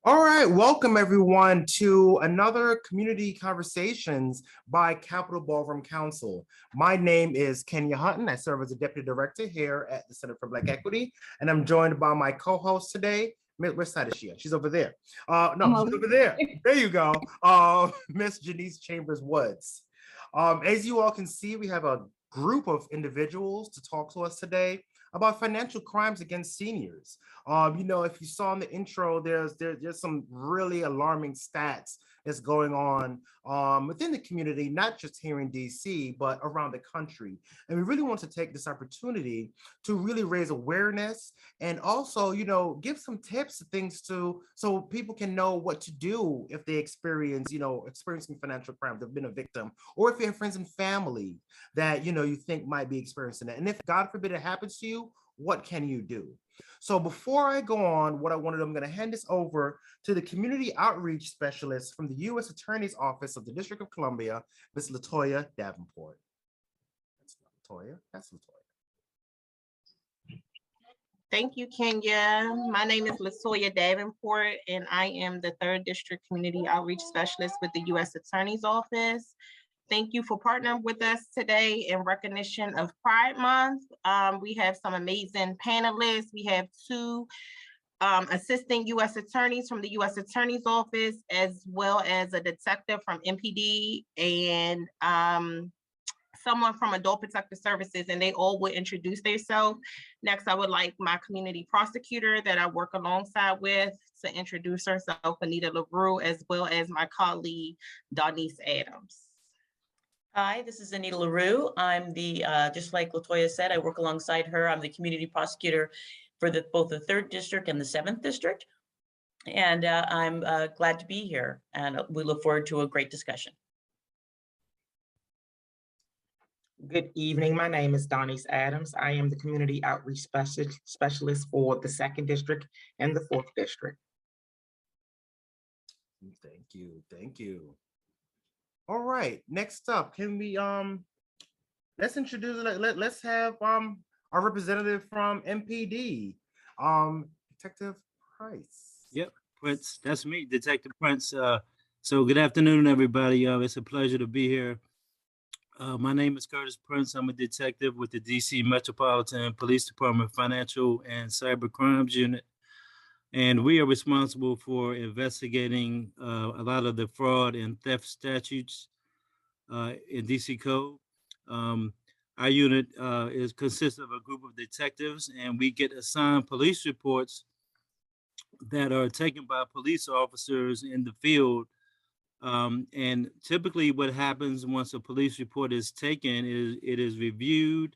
All right, welcome everyone to another Community Conversations by Capital Ballroom Council. My name is Kenya Hutton. I serve as a Deputy Director here at the Center for Black Equity, and I'm joined by my co-host today. Which side is she at? She's over there. No, she's over there. There you go. Miss Janice Chambers Woods. As you all can see, we have a group of individuals to talk to us today about financial crimes against seniors. If you saw in the intro, there's some really alarming stats that's going on within the community, not just here in DC, but around the country. And we really want to take this opportunity to really raise awareness and also, give some tips, things so people can know what to do if they experiencing financial crime, they've been a victim, or if you have friends and family that, you think might be experiencing it. And if God forbid it happens to you, what can you do? So before I go on, I'm going to hand this over to the community outreach specialist from the U.S. Attorney's Office of the District of Columbia, Ms. Latoya Davenport. That's Latoya. That's Latoya. Thank you, Kenya. My name is Latoya Davenport, and I am the 3rd District Community Outreach Specialist with the U.S. Attorney's Office. Thank you for partnering with us today in recognition of Pride Month. We have some amazing panelists. We have 2 assistant U.S. attorneys from the U.S. Attorney's Office, as well as a detective from MPD and someone from Adult Protective Services, and they all will introduce themselves. Next, I would like my community prosecutor that I work alongside with to introduce herself, Anita LaRue, as well as my colleague, Donnice Adams. Hi, this is Anita LaRue. I'm just like Latoya said, I work alongside her. I'm the community prosecutor for both the 3rd District and the 7th District. And I'm glad to be here, and we look forward to a great discussion. Good evening. My name is Donnice Adams. I am the community outreach specialist for the 2nd District and the 4th District. Thank you. Thank you. All right, next up, can we let's introduce, let's have our representative from MPD, Detective Price. Yep, Prince, that's me, Detective Prince. So good afternoon, everybody. It's a pleasure to be here. My name is Curtis Prince. I'm a detective with the DC Metropolitan Police Department Financial and Cyber Crimes Unit. And we are responsible for investigating a lot of the fraud and theft statutes in DC Code. Our unit consists of a group of detectives, and we get assigned police reports that are taken by police officers in the field. And typically what happens once a police report is taken is it is reviewed,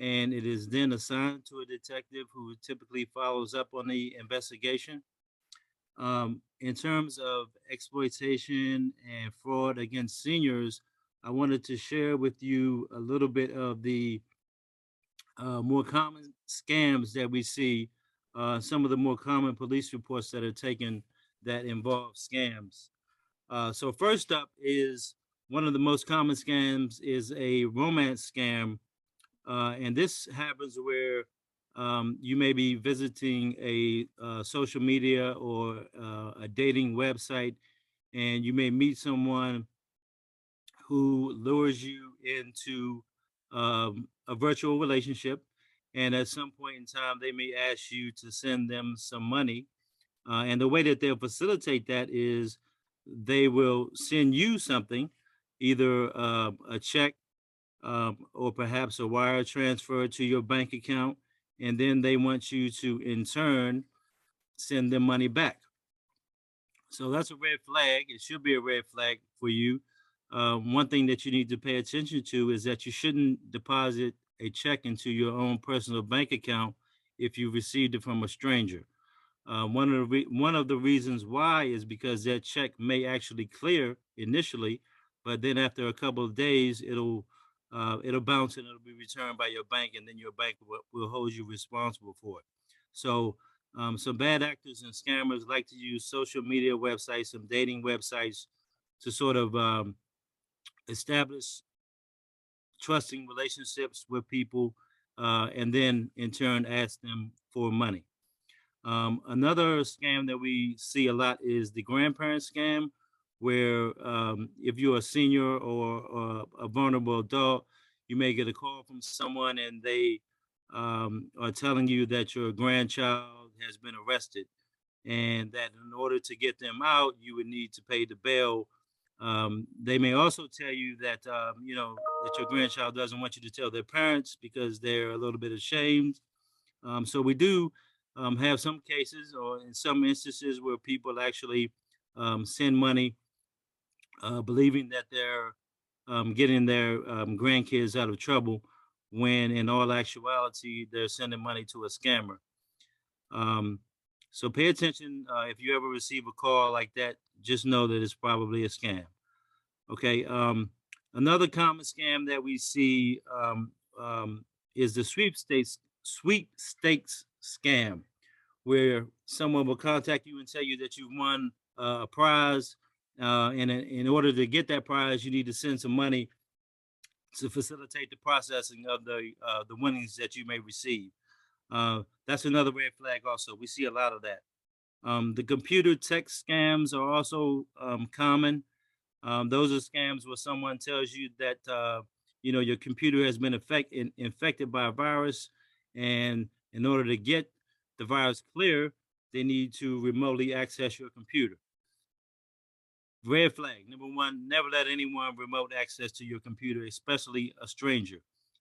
and it is then assigned to a detective who typically follows up on the investigation. In terms of exploitation and fraud against seniors, I wanted to share with you a little bit of the more common scams that we see, some of the more common police reports that are taken that involve scams. So first up is one of the most common scams is a romance scam. And this happens where you may be visiting a social media or a dating website, and you may meet someone who lures you into a virtual relationship. And at some point in time, they may ask you to send them some money. And the way that they'll facilitate that is they will send you something, either a check, or perhaps a wire transfer to your bank account, and then they want you to, in turn, send them money back. So that's a red flag. It should be a red flag for you. One thing that you need to pay attention to is that you shouldn't deposit a check into your own personal bank account if you received it from a stranger. One of the reasons why is because that check may actually clear initially, but then after a couple of days, it'll bounce and it'll be returned by your bank, and then your bank will hold you responsible for it. So some bad actors and scammers like to use social media websites, some dating websites, to sort of establish trusting relationships with people, and then in turn ask them for money. Another scam that we see a lot is the grandparent scam, where if you're a senior or a vulnerable adult, you may get a call from someone and they are telling you that your grandchild has been arrested, and that in order to get them out, you would need to pay the bail. They may also tell you that that your grandchild doesn't want you to tell their parents because they're a little bit ashamed. So we do have some cases, or in some instances, where people actually send money, believing that they're getting their grandkids out of trouble, when in all actuality, they're sending money to a scammer. So pay attention. If you ever receive a call like that, just know that it's probably a scam. Okay. Another common scam that we see is the sweepstakes scam, where someone will contact you and tell you that you've won a prize, and in order to get that prize, you need to send some money to facilitate the processing of the winnings that you may receive. That's another red flag. Also, we see a lot of that. The computer text scams are also common. Those are scams where someone tells you that your computer has been infected by a virus, and in order to get the virus clear, they need to remotely access your computer. Red flag. Number one, never let anyone remote access to your computer, especially a stranger.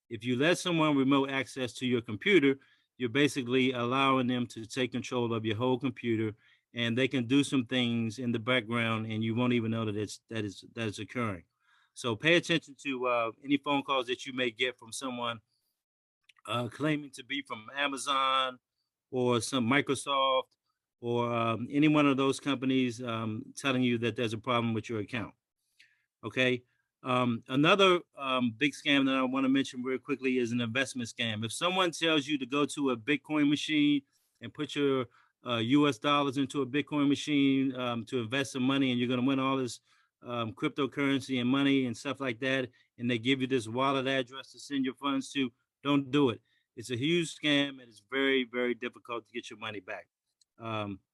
If you let someone remote access to your computer, you're basically allowing them to take control of your whole computer, and they can do some things in the background, and you won't even know that is occurring. So pay attention to any phone calls that you may get from someone claiming to be from Amazon or some Microsoft, or any one of those companies telling you that there's a problem with your account. Okay. Another big scam that I want to mention very quickly is an investment scam. If someone tells you to go to a Bitcoin machine and put your US dollars into a Bitcoin machine to invest some money, and you're going to win all this cryptocurrency and money and stuff like that, and they give you this wallet address to send your funds to, don't do it. It's a huge scam, and it's very, very difficult to get your money back.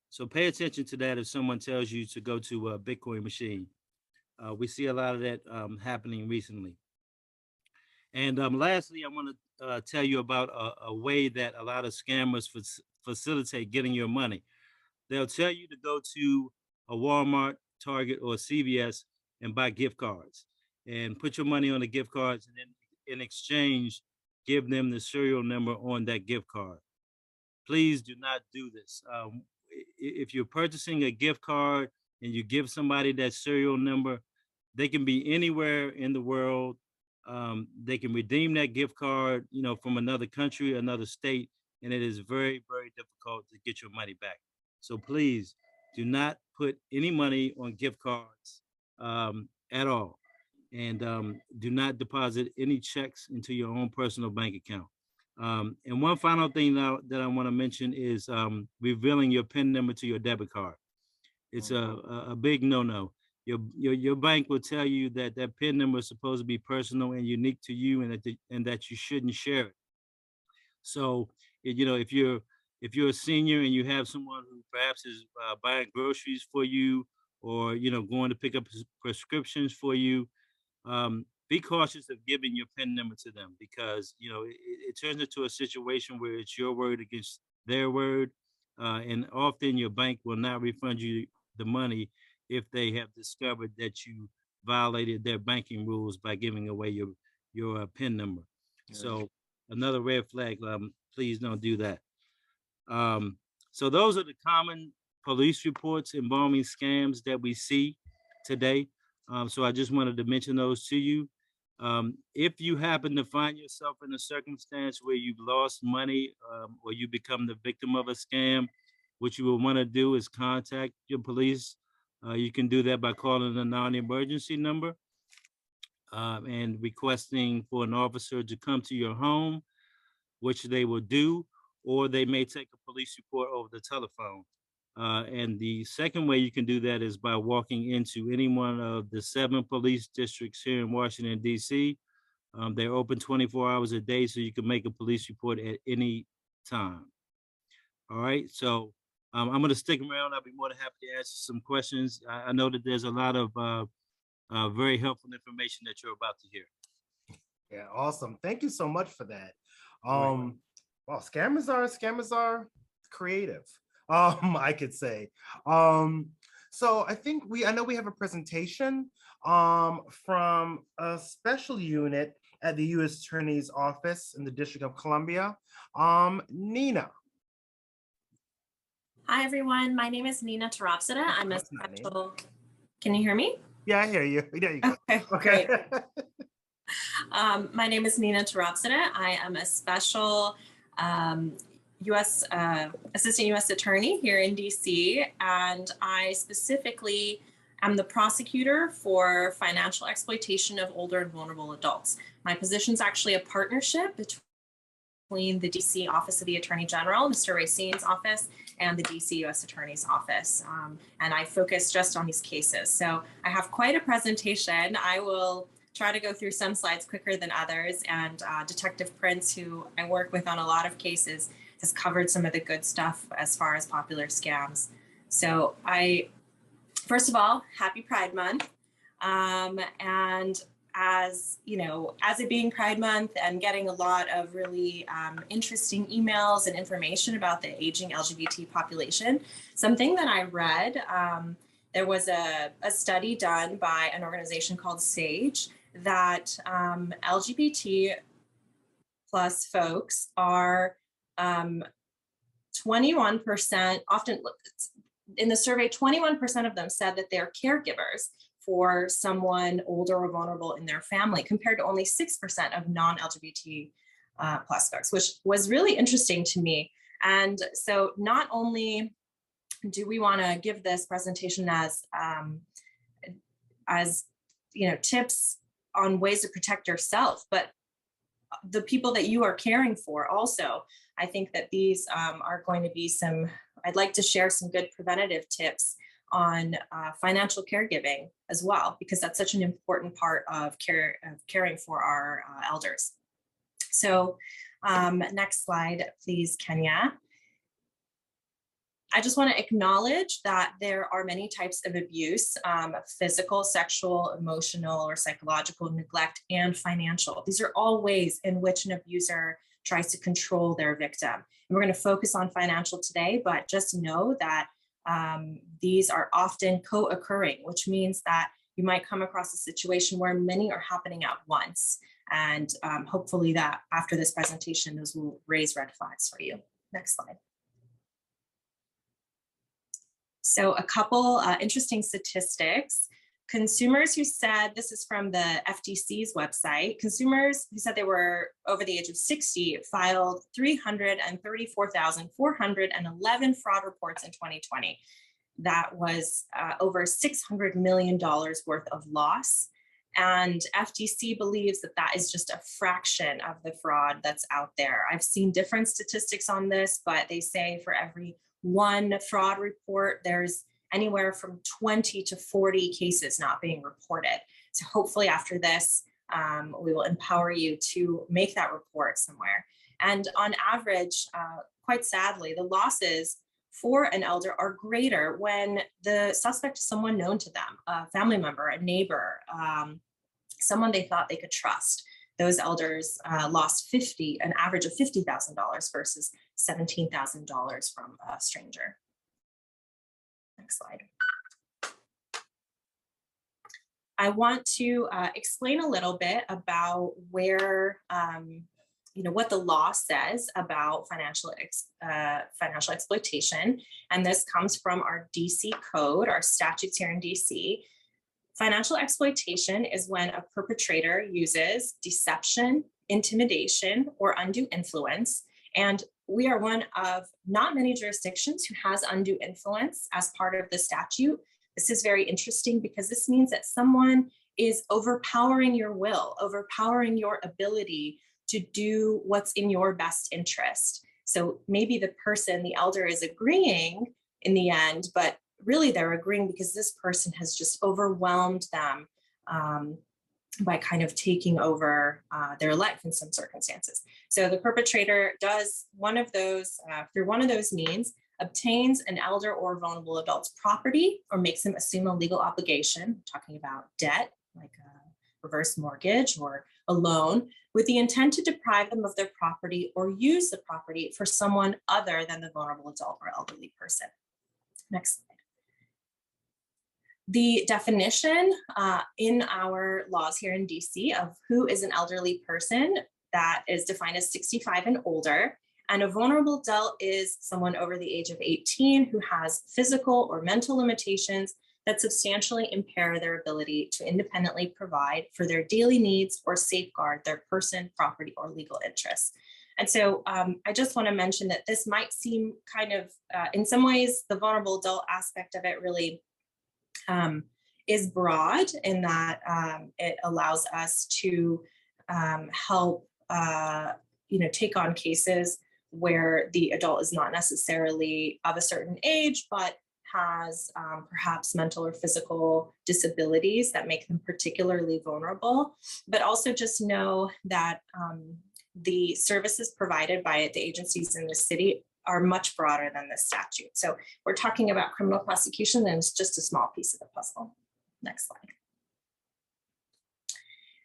So pay attention to that if someone tells you to go to a Bitcoin machine. We see a lot of that happening recently. And lastly, I want to tell you about a way that a lot of scammers facilitate getting your money. They'll tell you to go to a Walmart, Target, or CVS and buy gift cards, and put your money on the gift cards, and then in exchange, give them the serial number on that gift card. Please do not do this. If you're purchasing a gift card and you give somebody that serial number, they can be anywhere in the world. They can redeem that gift card, from another country, another state, and it is very, very difficult to get your money back. So please do not put any money on gift cards at all, and do not deposit any checks into your own personal bank account. And one final thing that I want to mention is revealing your PIN number to your debit card. It's a big no-no. Your bank will tell you that that PIN number is supposed to be personal and unique to you, and that you shouldn't share it. So, if you're a senior and you have someone who perhaps is buying groceries for you, or going to pick up prescriptions for you, be cautious of giving your PIN number to them, because it turns into a situation where it's your word against their word, and often your bank will not refund you the money if they have discovered that you violated their banking rules by giving away your PIN number. Yeah. So another red flag. Please don't do that. So those are the common police reports involving scams that we see today. So I just wanted to mention those to you. If you happen to find yourself in a circumstance where you've lost money, or you become the victim of a scam, what you will want to do is contact your police. You can do that by calling a non-emergency number and requesting for an officer to come to your home, which they will do, or they may take a police report over the telephone. And the second way you can do that is by walking into any one of the 7 police districts here in Washington, D.C. They're open 24 hours a day, so you can make a police report at any time. All right, so I'm going to stick around. I'll be more than happy to answer some questions. I know that there's a lot of very helpful information that you're about to hear. Yeah, awesome. Thank you so much for that. Right. Well, scammers are creative, I could say. So I know we have a presentation from a special unit at the U.S. Attorney's Office in the District of Columbia. Nina. Hi, everyone. My name is Nina Taropsida. I'm a That's not Nina. special. Can you hear me? Yeah, I hear you. There you go. Okay, great. My name is Nina Taropsida. I am a special U.S. Assistant U.S. Attorney here in DC, and I specifically am the prosecutor for financial exploitation of older and vulnerable adults. My position is actually a partnership between the DC Office of the Attorney General, Mr. Racine's office, and the DC U.S. Attorney's Office. And I focus just on these cases. So I have quite a presentation. I will try to go through some slides quicker than others. And Detective Prince, who I work with on a lot of cases, has covered some of the good stuff as far as popular scams. So first of all, happy Pride Month. And as you know, as it being Pride Month and getting a lot of really interesting emails and information about the aging LGBT population, something that I read, there was a study done by an organization called SAGE that LGBT plus folks are 21%, often in the survey, 21% of them said that they're caregivers for someone older or vulnerable in their family, compared to only 6% of non-LGBT plus folks, which was really interesting to me. And so not only do we want to give this presentation as tips on ways to protect yourself, but the people that you are caring for also. I think that these are going to be I'd like to share some good preventative tips on financial caregiving as well, because that's such an important part of caring for our elders. So next slide, please, Kenya. I just want to acknowledge that there are many types of abuse, physical, sexual, emotional, or psychological neglect, and financial. These are all ways in which an abuser tries to control their victim. And we're going to focus on financial today, but just know that these are often co-occurring, which means that you might come across a situation where many are happening at once. And hopefully that after this presentation, those will raise red flags for you. Next slide. So a couple interesting statistics. Consumers who said, this is from the FTC's website, consumers who said they were over the age of 60 filed 334,411 fraud reports in 2020. That was over $600 million worth of loss. And FTC believes that that is just a fraction of the fraud that's out there. I've seen different statistics on this, but they say for every one fraud report, there's anywhere from 20 to 40 cases not being reported. So hopefully after this, we will empower you to make that report somewhere. And on average, quite sadly, the losses for an elder are greater when the suspect is someone known to them, a family member, a neighbor, someone they thought they could trust. Those elders lost an average of $50,000 versus $17,000 from a stranger. Next slide. I want to explain a little bit about where, what the law says about financial exploitation. And this comes from our DC code, our statutes here in DC. Financial exploitation is when a perpetrator uses deception, intimidation, or undue influence. And we are one of not many jurisdictions who has undue influence as part of the statute. This is very interesting because this means that someone is overpowering your will, overpowering your ability to do what's in your best interest. So maybe the elder is agreeing in the end, but really they're agreeing because this person has just overwhelmed them by kind of taking over their life in some circumstances. So the perpetrator does one of those, through one of those means, obtains an elder or vulnerable adult's property or makes him assume a legal obligation, talking about debt, like a reverse mortgage or a loan, with the intent to deprive them of their property or use the property for someone other than the vulnerable adult or elderly person. Next slide. The definition in our laws here in DC of who is an elderly person, that is defined as 65 and older. And a vulnerable adult is someone over the age of 18 who has physical or mental limitations that substantially impair their ability to independently provide for their daily needs or safeguard their person, property, or legal interests. And so I just want to mention that this might seem kind of, in some ways, the vulnerable adult aspect of it really is broad in that it allows us to help take on cases where the adult is not necessarily of a certain age, but has perhaps mental or physical disabilities that make them particularly vulnerable. But also just know that the services provided by the agencies in the city are much broader than this statute. So we're talking about criminal prosecution, and it's just a small piece of the puzzle. Next slide.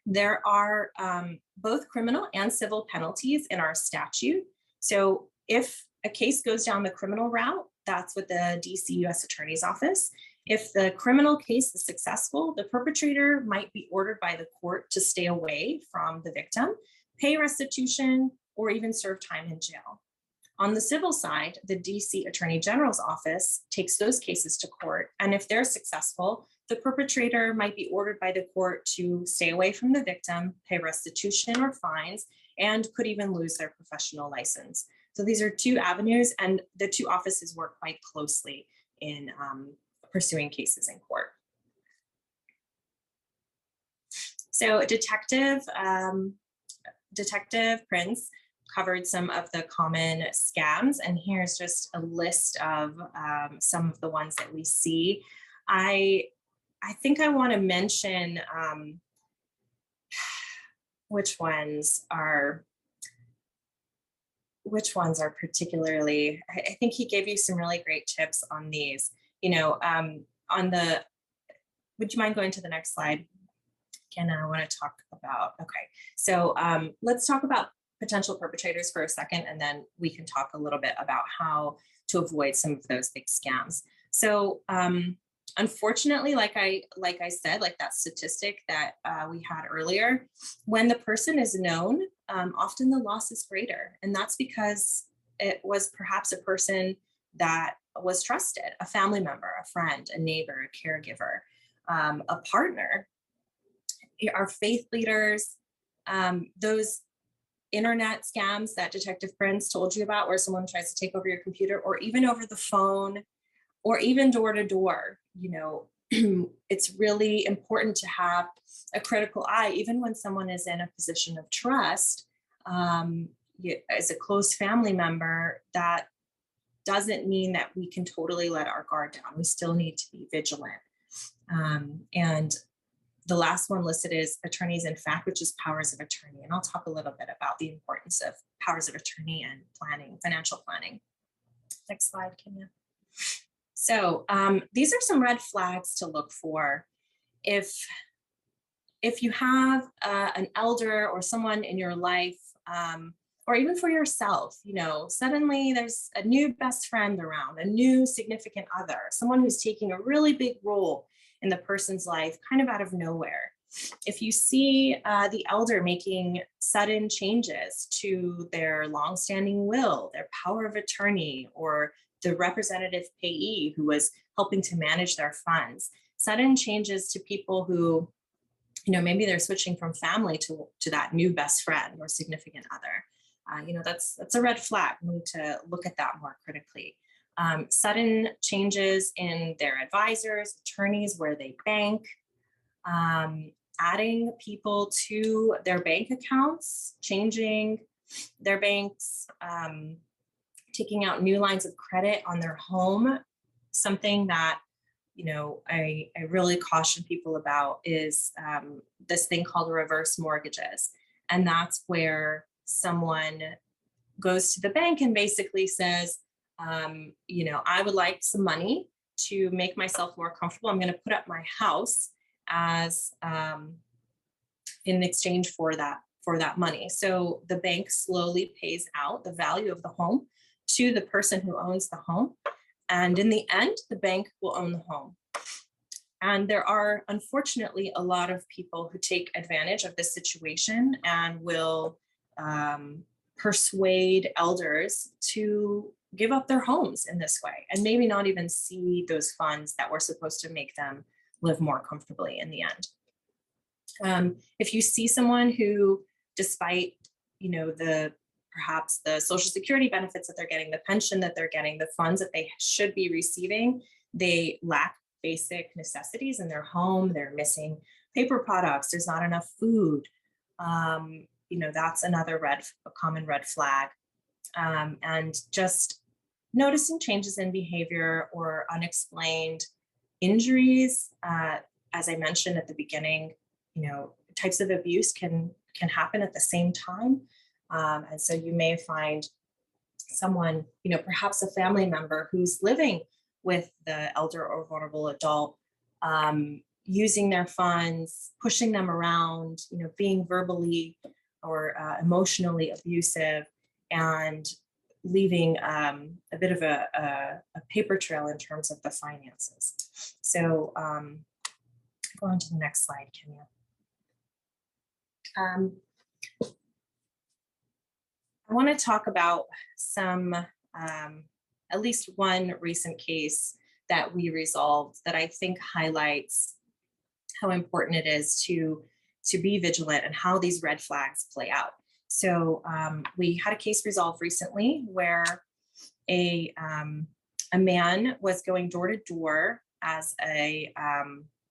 There are both criminal and civil penalties in our statute. So if a case goes down the criminal route, that's with the DC U.S. Attorney's Office. If the criminal case is successful, the perpetrator might be ordered by the court to stay away from the victim, pay restitution, or even serve time in jail. On the civil side, the DC Attorney General's office takes those cases to court, and if they're successful, the perpetrator might be ordered by the court to stay away from the victim, pay restitution or fines, and could even lose their professional license. So these are two avenues, and the two offices work quite closely in pursuing cases in court. So Detective Prince covered some of the common scams, and here's just a list of some of the ones that we see. I think I want to mention which ones are particularly, I think he gave you some really great tips on these. Would you mind going to the next slide? Ken, I want to talk about, okay. So let's talk about potential perpetrators for a second, and then we can talk a little bit about how to avoid some of those big scams. So unfortunately, like I said, like that statistic that we had earlier, when the person is known, often the loss is greater. And that's because it was perhaps a person that was trusted, a family member, a friend, a neighbor, a caregiver, a partner, our faith leaders, those internet scams that Detective Prince told you about, where someone tries to take over your computer, or even over the phone, or even door to door. It's really important to have a critical eye, even when someone is in a position of trust. As a close family member, that doesn't mean that we can totally let our guard down. We still need to be vigilant. And the last one listed is attorneys in fact, which is powers of attorney. And I'll talk a little bit about the importance of powers of attorney and planning, financial planning. Next slide, Kenya. So these are some red flags to look for. If you have an elder or someone in your life, or even for yourself, suddenly there's a new best friend around, a new significant other, someone who's taking a really big role in the person's life, kind of out of nowhere. If you see the elder making sudden changes to their longstanding will, their power of attorney, or the representative payee who was helping to manage their funds, sudden changes to people who, maybe they're switching from family to that new best friend or significant other, that's a red flag. We need to look at that more critically. Sudden changes in their advisors, attorneys, where they bank, adding people to their bank accounts, changing their banks, taking out new lines of credit on their home. Something that, I really caution people about is this thing called reverse mortgages. And that's where someone goes to the bank and basically says, you know, I would like some money to make myself more comfortable. I'm going to put up my house as in exchange for that money. So the bank slowly pays out the value of the home to the person who owns the home. And in the end, the bank will own the home. And there are, unfortunately, a lot of people who take advantage of this situation and will persuade elders to give up their homes in this way, and maybe not even see those funds that were supposed to make them live more comfortably in the end. If you see someone who, despite, you know, perhaps the Social Security benefits that they're getting, the pension that they're getting, the funds that they should be receiving, they lack basic necessities in their home, they're missing paper products, there's not enough food, you know, that's another common red flag. And just noticing changes in behavior or unexplained injuries, as I mentioned at the beginning, you know, types of abuse can happen at the same time. And so you may find someone, you know, perhaps a family member who's living with the elder or vulnerable adult, using their funds, pushing them around, you know, being verbally or emotionally abusive, and leaving a bit of a paper trail in terms of the finances. So go on to the next slide, Kenya. I want to talk about some, at least one recent case that we resolved that I think highlights how important it is to be vigilant and how these red flags play out. So we had a case resolved recently where a man was going door to door as a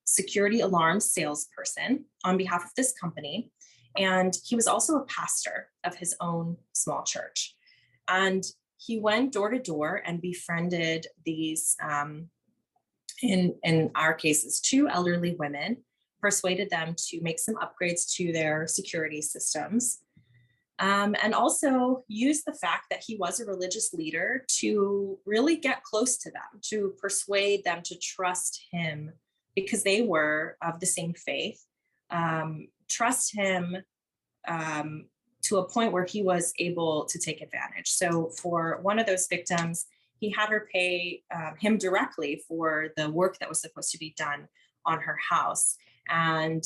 security alarm salesperson on behalf of this company. And he was also a pastor of his own small church. And he went door to door and befriended these, in our cases, 2 elderly women, persuaded them to make some upgrades to their security systems, and also used the fact that he was a religious leader to really get close to them, to persuade them to trust him because they were of the same faith, trust him to a point where he was able to take advantage. So for one of those victims, he had her pay him directly for the work that was supposed to be done on her house. And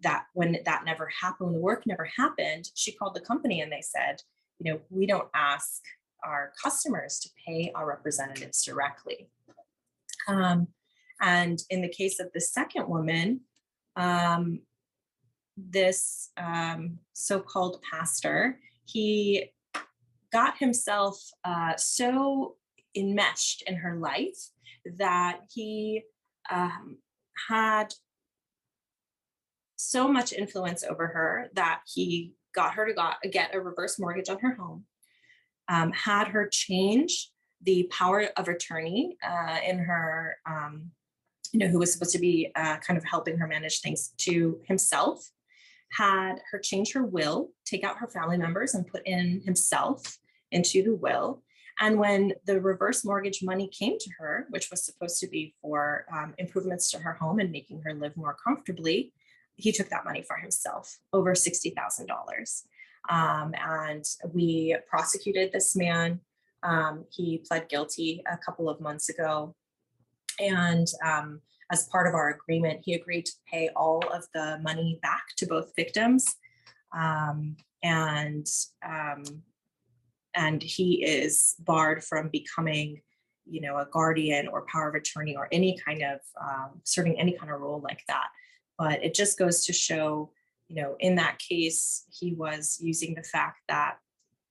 that when that never happened, when the work never happened, she called the company and they said, you know, we don't ask our customers to pay our representatives directly. And in the case of the second woman, this so-called pastor, he got himself so enmeshed in her life that he had so much influence over her that he got her to get a reverse mortgage on her home, had her change the power of attorney in her, you know, who was supposed to be kind of helping her manage things, to himself, had her change her will, take out her family members and put in himself into the will. And when the reverse mortgage money came to her, which was supposed to be for improvements to her home and making her live more comfortably, he took that money for himself, over $60,000. And we prosecuted this man. He pled guilty a couple of months ago. And as part of our agreement, he agreed to pay all of the money back to both victims. And he is barred from becoming, you know, a guardian or power of attorney or any kind of serving any kind of role like that. But it just goes to show, you know, in that case, he was using the fact that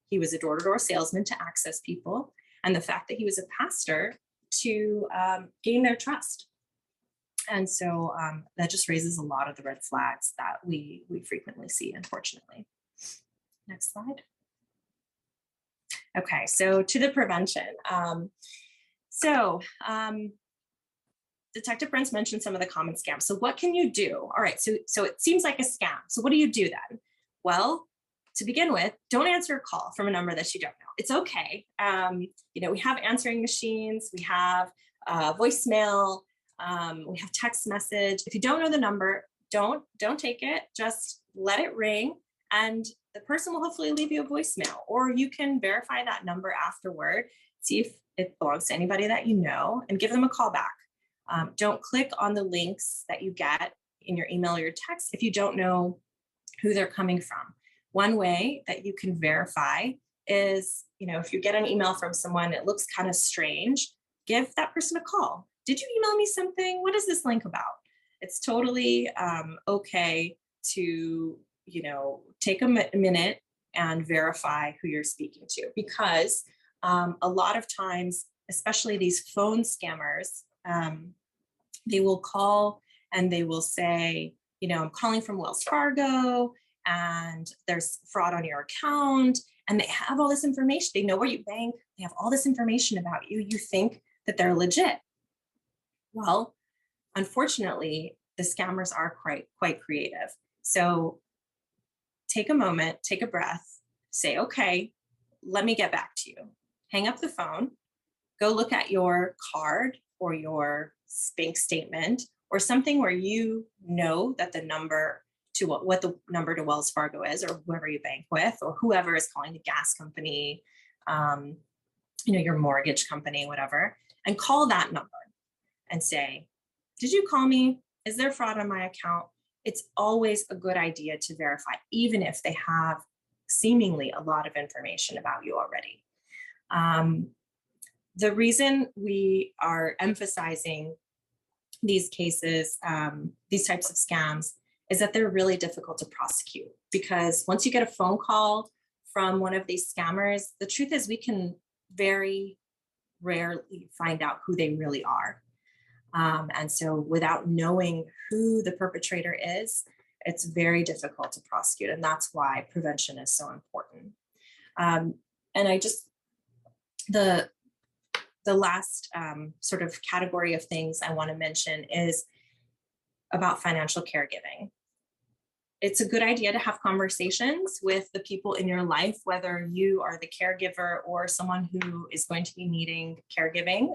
he was a door-to-door salesman to access people, and the fact that he was a pastor to gain their trust. And so that just raises a lot of the red flags that we frequently see, unfortunately. Next slide. Okay, so to the prevention. Detective Prince mentioned some of the common scams. So what can you do? All right, so it seems like a scam. So what do you do then? Well, to begin with, don't answer a call from a number that you don't know. It's okay. We have answering machines, we have voicemail, we have text message. If you don't know the number, don't take it, just let it ring, and the person will hopefully leave you a voicemail, or you can verify that number afterward, see if it belongs to anybody that you know, and give them a call back. Don't click on the links that you get in your email or your text if you don't know who they're coming from. One way that you can verify is, if you get an email from someone, it looks kind of strange, give that person a call. Did you email me something? What is this link about? It's totally okay to, take a minute and verify who you're speaking to, because a lot of times, especially these phone scammers, they will call and they will say, I'm calling from Wells Fargo and there's fraud on your account, and they have all this information. They know where you bank. They have all this information about you. You think that they're legit. Well, unfortunately, the scammers are quite creative. So take a moment, take a breath, say, okay, let me get back to you. Hang up the phone, go look at your card or your bank statement or something where you know that the number to what the number to Wells Fargo is, or whoever you bank with, or whoever is calling the gas company, your mortgage company, whatever, and call that number and say, did you call me? Is there fraud on my account? It's always a good idea to verify, even if they have seemingly a lot of information about you already. The reason we are emphasizing these cases, these types of scams, is that they're really difficult to prosecute, because once you get a phone call from one of these scammers, the truth is we can very rarely find out who they really are. And so without knowing who the perpetrator is, it's very difficult to prosecute. And that's why prevention is so important. And the last sort of category of things I want to mention is about financial caregiving. It's a good idea to have conversations with the people in your life, whether you are the caregiver or someone who is going to be needing caregiving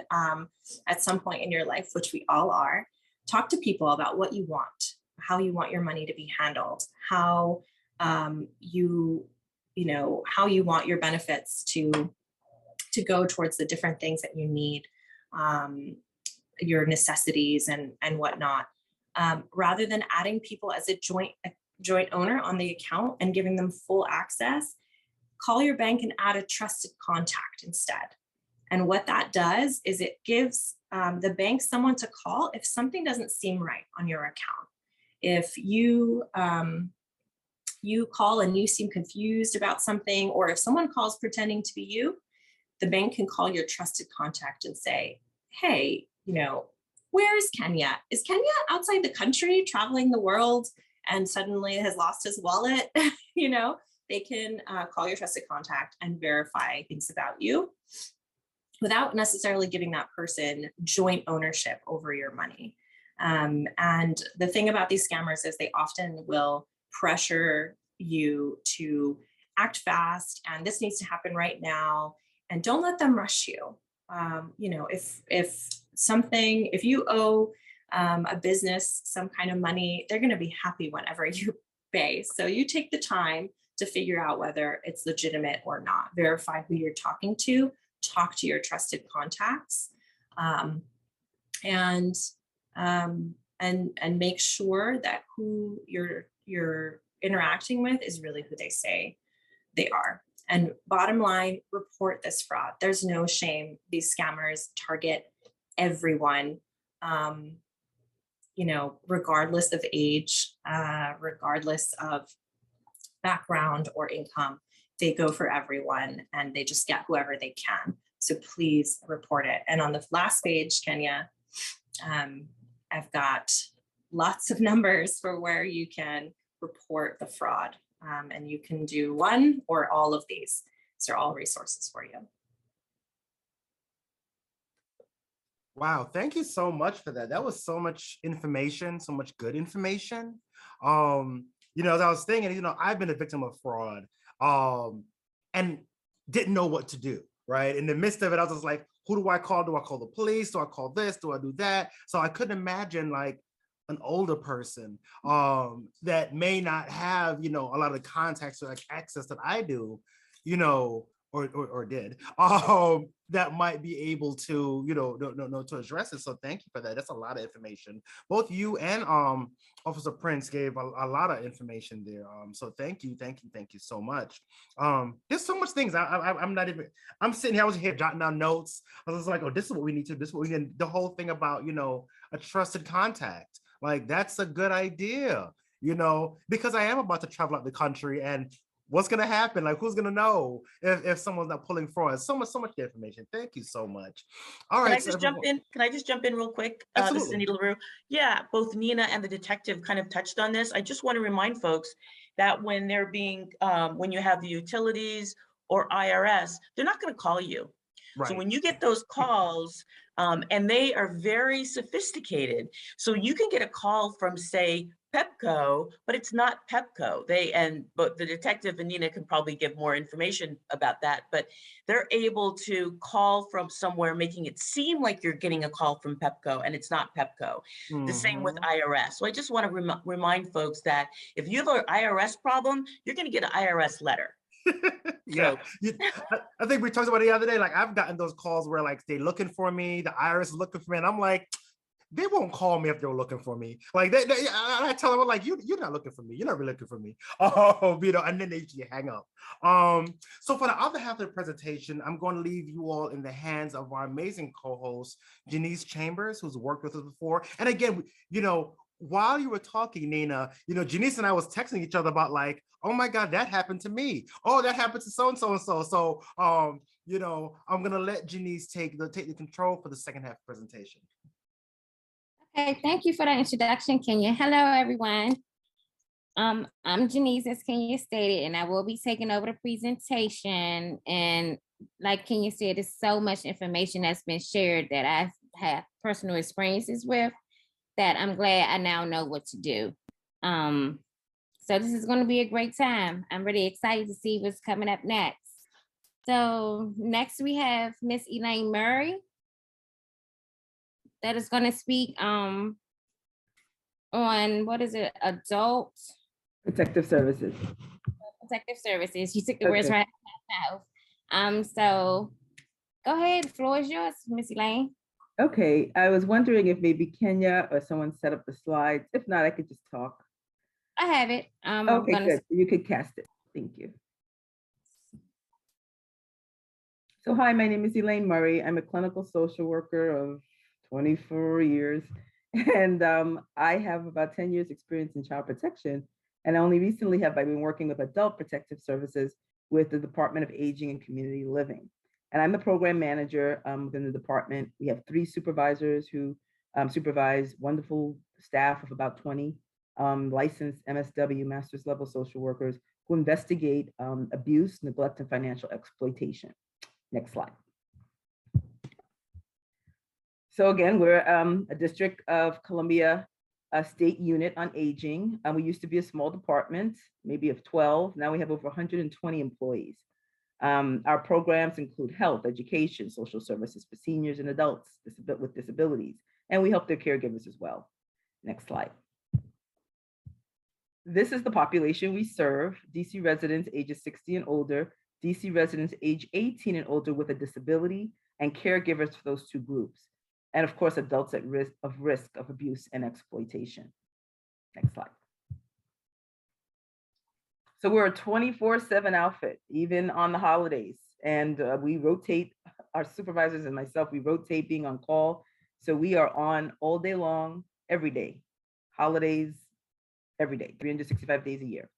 at some point in your life, which we all are. Talk to people about what you want, how you want your money to be handled, how you want your benefits to go towards the different things that you need, your necessities and whatnot, rather than adding people as a joint owner on the account and giving them full access. Call your bank and add a trusted contact instead. And what that does is it gives the bank someone to call if something doesn't seem right on your account. If you call and you seem confused about something, or if someone calls pretending to be you, the bank can call your trusted contact and say, hey, where is Kenya? Is Kenya outside the country traveling the world and suddenly has lost his wallet? They can call your trusted contact and verify things about you without necessarily giving that person joint ownership over your money. And the thing about these scammers is they often will pressure you to act fast, and this needs to happen right now, and don't let them rush you. If you owe a business some kind of money, they're going to be happy whenever you pay. So you take the time to figure out whether it's legitimate or not. Verify who you're talking to. Talk to your trusted contacts, and make sure that who you're interacting with is really who they say they are. And bottom line, report this fraud. There's no shame. These scammers target everyone, regardless of age, regardless of background or income. They go for everyone and they just get whoever they can. So please report it. And on the last page, Kenya, I've got lots of numbers for where you can report the fraud. And you can do one or all of these. These are all resources for you. Wow, thank you so much for that. That was so much information, so much good information. As I was thinking, I've been a victim of fraud. and didn't know what to do, right? In the midst of it, I was just like, who do I call? Do I call the police? Do I call this? Do I do that? So I couldn't imagine like an older person that may not have, a lot of the contacts or like access that I do, or did, that might be able to, know to address it. So thank you for that. That's a lot of information. Both you and Officer Prince gave a lot of information there. So thank you so much. There's so much things. I'm sitting here, I was here jotting down notes. I was like, oh, this is what we need to, this is what we need. The whole thing about, a trusted contact. Like, that's a good idea, because I am about to travel out the country, and what's gonna happen? Like, who's gonna know if someone's not pulling fraud? So much information. Thank you so much. All right. Can I just jump in? Can I just jump in real quick? This is Anita LaRue. Yeah, both Nina and the detective kind of touched on this. I just want to remind folks that when they're being, when you have the utilities or IRS, they're not going to call you. Right. So when you get those calls, and they are very sophisticated, so you can get a call from, say, Pepco, but it's not Pepco. But the detective and Nina can probably give more information about that, but they're able to call from somewhere, making it seem like you're getting a call from Pepco, and it's not Pepco. Mm-hmm. The same with IRS. So I just want to remind folks that if you have an IRS problem, you're going to get an IRS letter. Yeah, I think we talked about it the other day. Like, I've gotten those calls where like they're looking for me, the IRS is looking for me, and I'm like, they won't call me if they're looking for me. Like, I tell them, like, you're not looking for me. You're not really looking for me. And then they usually hang up. So for the other half of the presentation, I'm going to leave you all in the hands of our amazing co-host, Janice Chambers, who's worked with us before. And again, while you were talking, Nina, Janice and I was texting each other about like, oh my God, that happened to me. Oh, that happened to so-and-so and so. So, I'm gonna let Janice take the control for the second half of the presentation. Okay, thank you for that introduction, Kenya. Hello, everyone. I'm Janice, as Kenya stated, and I will be taking over the presentation. And like Kenya said, there's so much information that's been shared that I have personal experiences with that I'm glad I now know what to do. So this is going to be a great time. I'm really excited to see what's coming up next. So next we have Miss Elaine Murray that is going to speak on, what is it, adult protective services. Protective services. You took the words right out of my mouth. So go ahead, the floor is yours, Miss Elaine. Okay, I was wondering if maybe Kenya or someone set up the slides. If not, I could just talk. I have it. Okay, good. You could cast it. Thank you. So hi, my name is Elaine Murray. I'm a clinical social worker of 24 years. And I have about 10 years experience in child protection. And only recently have I been working with adult protective services with the Department of Aging and Community Living. And I'm the program manager within the department. We have 3 supervisors who supervise wonderful staff of about 20 licensed MSW, master's level social workers who investigate abuse, neglect, and financial exploitation. Next slide. So again, we're a District of Columbia state unit on aging. We used to be a small department, maybe of 12. Now we have over 120 employees. Our programs include health, education, social services for seniors and adults with disabilities, and we help their caregivers as well. Next slide. This is the population we serve: DC residents ages 60 and older, DC residents age 18 and older with a disability, and caregivers for those 2 groups. And of course, adults at risk of abuse and exploitation. Next slide. So we're a 24/7 outfit, even on the holidays. And we rotate, our supervisors and myself, we rotate being on call. So we are on all day long, every day. Holidays, every day, 365 days a year.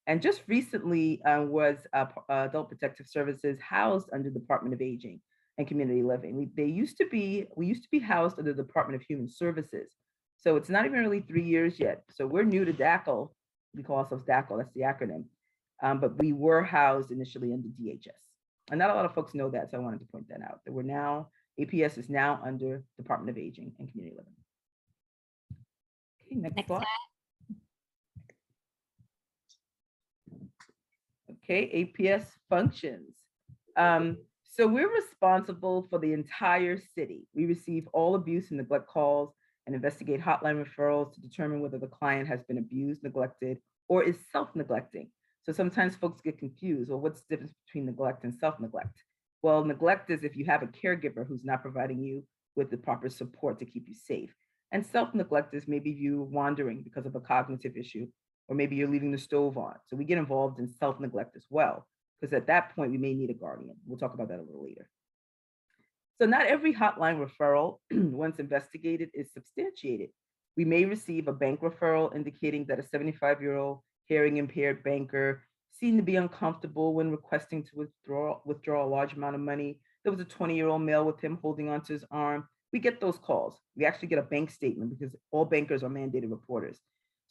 And just recently was Adult Protective Services housed under the Department of Aging and Community Living. We used to be housed under the Department of Human Services. So it's not even really 3 years yet. So we're new to DACL. We call ourselves DACL, that's the acronym. But we were housed initially under DHS. And not a lot of folks know that, so I wanted to point that out. That we're now, APS is now under Department of Aging and Community Living. Okay, next slide. Okay, APS functions. So we're responsible for the entire city. We receive all abuse and neglect calls and investigate hotline referrals to determine whether the client has been abused, neglected, or is self-neglecting. So sometimes folks get confused. Well, what's the difference between neglect and self-neglect? Well, neglect is if you have a caregiver who's not providing you with the proper support to keep you safe. And self-neglect is maybe you wandering because of a cognitive issue, or maybe you're leaving the stove on. So we get involved in self-neglect as well, because at that point we may need a guardian. We'll talk about that a little later. So not every hotline referral, once investigated, is substantiated. We may receive a bank referral indicating that a 75-year-old hearing impaired banker seemed to be uncomfortable when requesting to withdraw a large amount of money. There was a 20-year-old male with him holding onto his arm. We get those calls. We actually get a bank statement because all bankers are mandated reporters.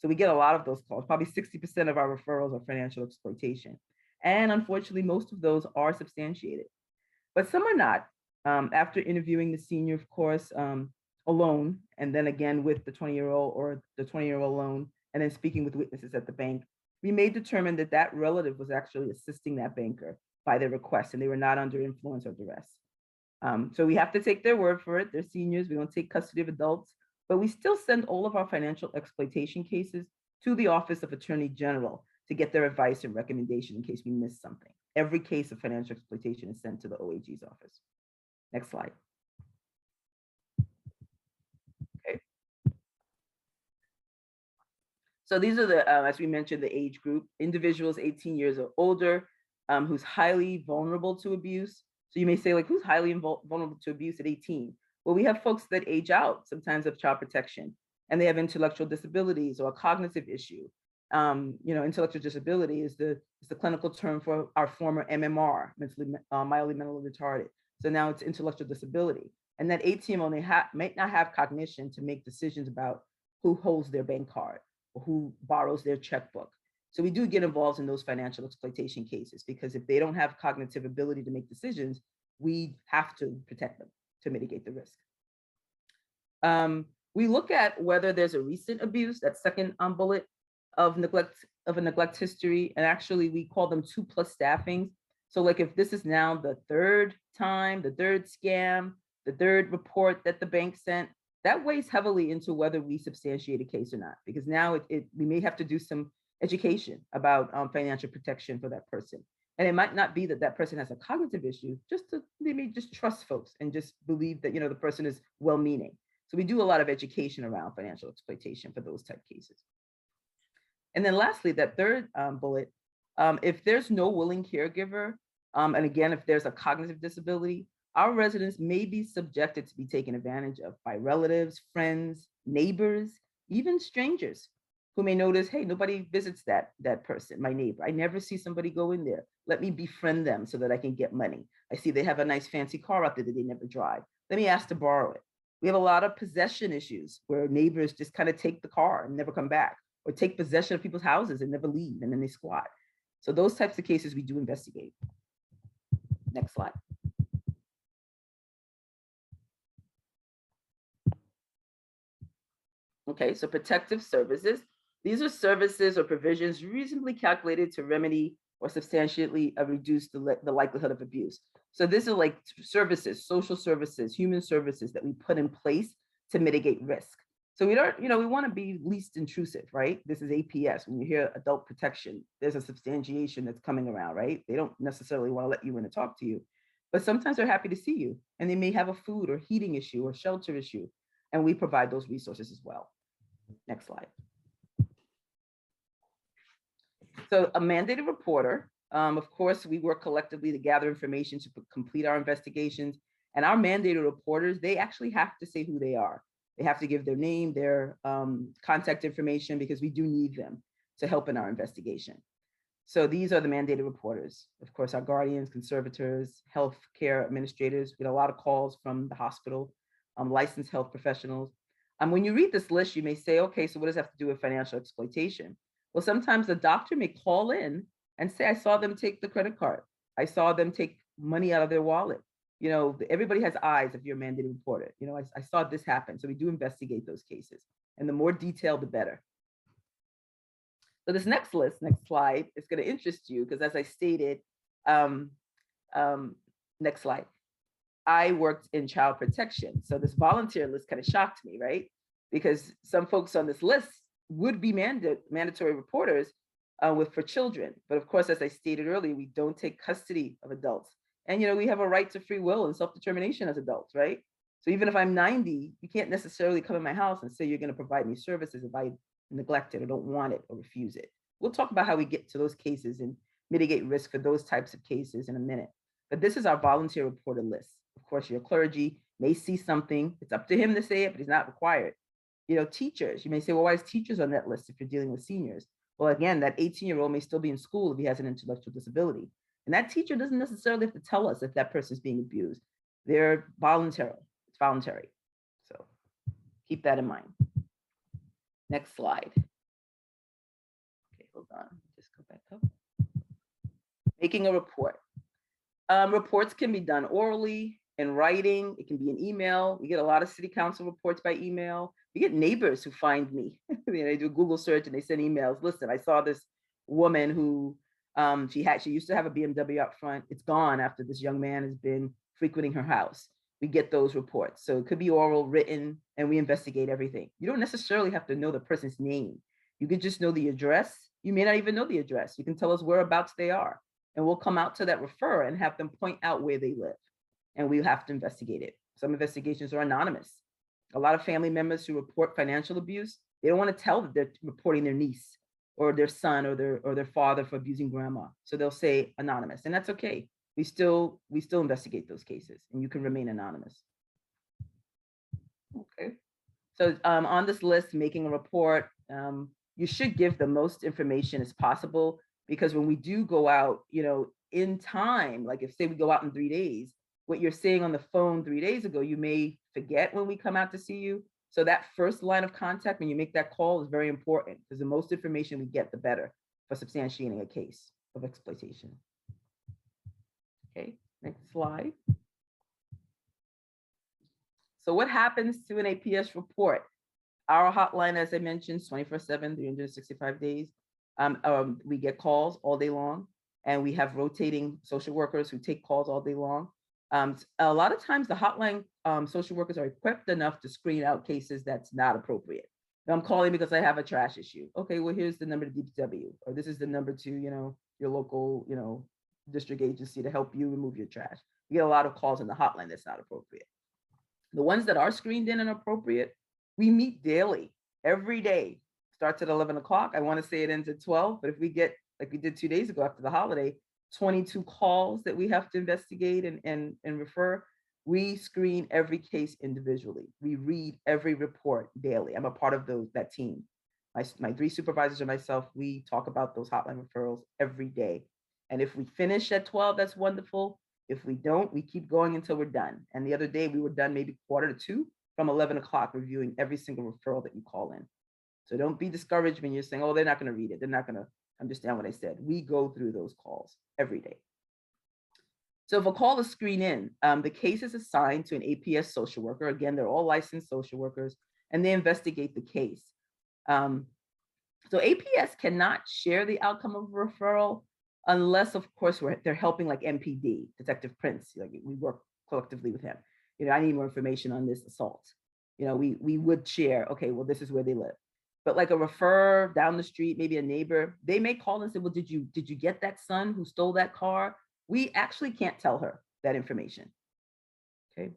So we get a lot of those calls. Probably 60% of our referrals are financial exploitation. And unfortunately, most of those are substantiated, but some are not. After interviewing the senior, of course, alone, and then again with the 20-year-old or the 20-year-old alone, and then speaking with witnesses at the bank, we may determine that that relative was actually assisting that banker by their request, and they were not under influence or duress. So we have to take their word for it. They're seniors. We don't take custody of adults, but we still send all of our financial exploitation cases to the Office of Attorney General to get their advice and recommendation in case we miss something. Every case of financial exploitation is sent to the OAG's office. Next slide. Okay. So these are the, as we mentioned, the age group: individuals 18 years or older, who's highly vulnerable to abuse. So you may say, like, who's highly vulnerable to abuse at 18? Well, we have folks that age out sometimes of child protection, and they have intellectual disabilities or a cognitive issue. Intellectual disability is the clinical term for our former MMR, mildly mentally retarded. So now it's intellectual disability. And that 18-year-old might not have cognition to make decisions about who holds their bank card or who borrows their checkbook. So we do get involved in those financial exploitation cases, because if they don't have cognitive ability to make decisions, we have to protect them to mitigate the risk. We look at whether there's a recent abuse, that second bullet, of a neglect history. And actually we call them 2+ staffings. So like if this is now the third time, the third scam, the third report that the bank sent, that weighs heavily into whether we substantiate a case or not, because now we may have to do some education about financial protection for that person. And it might not be that that person has a cognitive issue, they may just trust folks and just believe that, the person is well-meaning. So we do a lot of education around financial exploitation for those type cases. And then lastly, that third bullet, if there's no willing caregiver, and again, if there's a cognitive disability, our residents may be subjected to be taken advantage of by relatives, friends, neighbors, even strangers who may notice, hey, nobody visits that person, my neighbor. I never see somebody go in there. Let me befriend them so that I can get money. I see they have a nice fancy car out there that they never drive. Let me ask to borrow it. We have a lot of possession issues where neighbors just kind of take the car and never come back, or take possession of people's houses and never leave, and then they squat. So those types of cases we do investigate. Next slide. Okay, so protective services. These are services or provisions reasonably calculated to remedy or substantially reduce the likelihood of abuse. So this is like services, social services, human services that we put in place to mitigate risk. So we don't, we want to be least intrusive, right? This is APS. When you hear adult protection, there's a substantiation that's coming around, right? They don't necessarily want to let you in to talk to you, but sometimes they're happy to see you, and they may have a food or heating issue or shelter issue, and we provide those resources as well. Next slide. So a mandated reporter, of course, we work collectively to gather information to complete our investigations, and our mandated reporters, they actually have to say who they are. They have to give their name, their contact information, because we do need them to help in our investigation. So these are the mandated reporters. Of course, our guardians, conservators, healthcare administrators. We get a lot of calls from the hospital, licensed health professionals. When you read this list, you may say, okay, so what does that have to do with financial exploitation? Well, sometimes the doctor may call in and say, I saw them take the credit card. I saw them take money out of their wallet. Everybody has eyes if you're a mandated reporter. I saw this happen. So we do investigate those cases. And the more detailed, the better. So this next list, next slide, is going to interest you because as I stated, next slide, I worked in child protection. So this volunteer list kind of shocked me, right? Because some folks on this list would be mandatory reporters for children. But of course, as I stated earlier, we don't take custody of adults. And, we have a right to free will and self-determination as adults, right? So even if I'm 90, you can't necessarily come in my house and say you're going to provide me services if I neglect it or don't want it or refuse it. We'll talk about how we get to those cases and mitigate risk for those types of cases in a minute. But this is our volunteer reporter list. Of course, your clergy may see something. It's up to him to say it, but he's not required. Teachers, you may say, well, why is teachers on that list if you're dealing with seniors? Well, again, that 18-year-old may still be in school if he has an intellectual disability. And that teacher doesn't necessarily have to tell us if that person is being abused. They're voluntary. It's voluntary. So keep that in mind. Next slide. Okay, hold on. Just go back up. Making a report. Reports can be done orally, in writing. It can be an email. We get a lot of city council reports by email. We get neighbors who find me. They do a Google search and they send emails. Listen, I saw this woman who she used to have a BMW out front. It's gone after this young man has been frequenting her house. We get those reports. So it could be oral, written, and we investigate everything. You don't necessarily have to know the person's name. You could just know the address. You may not even know the address. You can tell us whereabouts they are. And we'll come out to that referrer and have them point out where they live. And we have to investigate it. Some investigations are anonymous. A lot of family members who report financial abuse, they don't want to tell that they're reporting their niece or their son or their father for abusing grandma. So they'll say anonymous, and that's okay. We still investigate those cases, and you can remain anonymous. Okay. So on this list, making a report, you should give the most information as possible, because when we do go out, in time, like if say we go out in 3 days, what you're saying on the phone 3 days ago, you may forget when we come out to see you. So that first line of contact when you make that call is very important, because the most information we get, the better for substantiating a case of exploitation. Okay, next slide. So what happens to an APS report? Our hotline, as I mentioned, 24/7, 365 days. We get calls all day long, and we have rotating social workers who take calls all day long. A lot of times the hotline social workers are equipped enough to screen out cases that's not appropriate. I'm calling because I have a trash issue. Okay, well, here's the number to DPW, or this is the number to, your local, district agency to help you remove your trash. You get a lot of calls in the hotline that's not appropriate. The ones that are screened in and appropriate, we meet daily, every day. Starts at 11 o'clock. I want to say it ends at 12, but if we get, like we did 2 days ago after the holiday, 22 calls that we have to investigate and refer, we screen every case individually. We read every report daily. I'm a part of that team. My 3 supervisors and myself, we talk about those hotline referrals every day. And if we finish at 12, that's wonderful. If we don't, we keep going until we're done. And the other day we were done maybe 1:45 from 11 o'clock, reviewing every single referral that you call in. So don't be discouraged when you're saying, oh, they're not going to read it. They're not going to understand what I said. We go through those calls every day. So if a call is screened in, the case is assigned to an APS social worker. Again, they're all licensed social workers, and they investigate the case. So APS cannot share the outcome of a referral unless, of course, they're helping like MPD, Detective Prince. Like we work collectively with him. I need more information on this assault. We would share, okay, well, this is where they live. But like a referrer down the street, maybe a neighbor, they may call and say, well, did you get that son who stole that car? We actually can't tell her that information. Okay.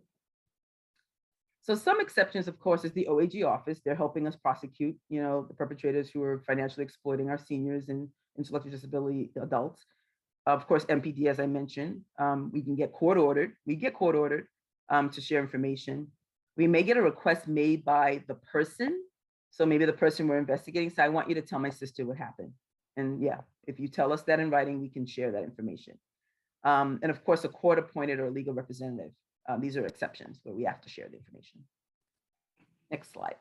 So some exceptions, of course, is the OAG office. They're helping us prosecute, the perpetrators who are financially exploiting our seniors and intellectual disability adults. Of course, MPD, as I mentioned, we can get court ordered. We get court ordered to share information. We may get a request made by the person. So maybe the person we're investigating said, I want you to tell my sister what happened. And yeah, if you tell us that in writing, we can share that information. And of course, a court appointed or a legal representative. These are exceptions where we have to share the information. Next slide.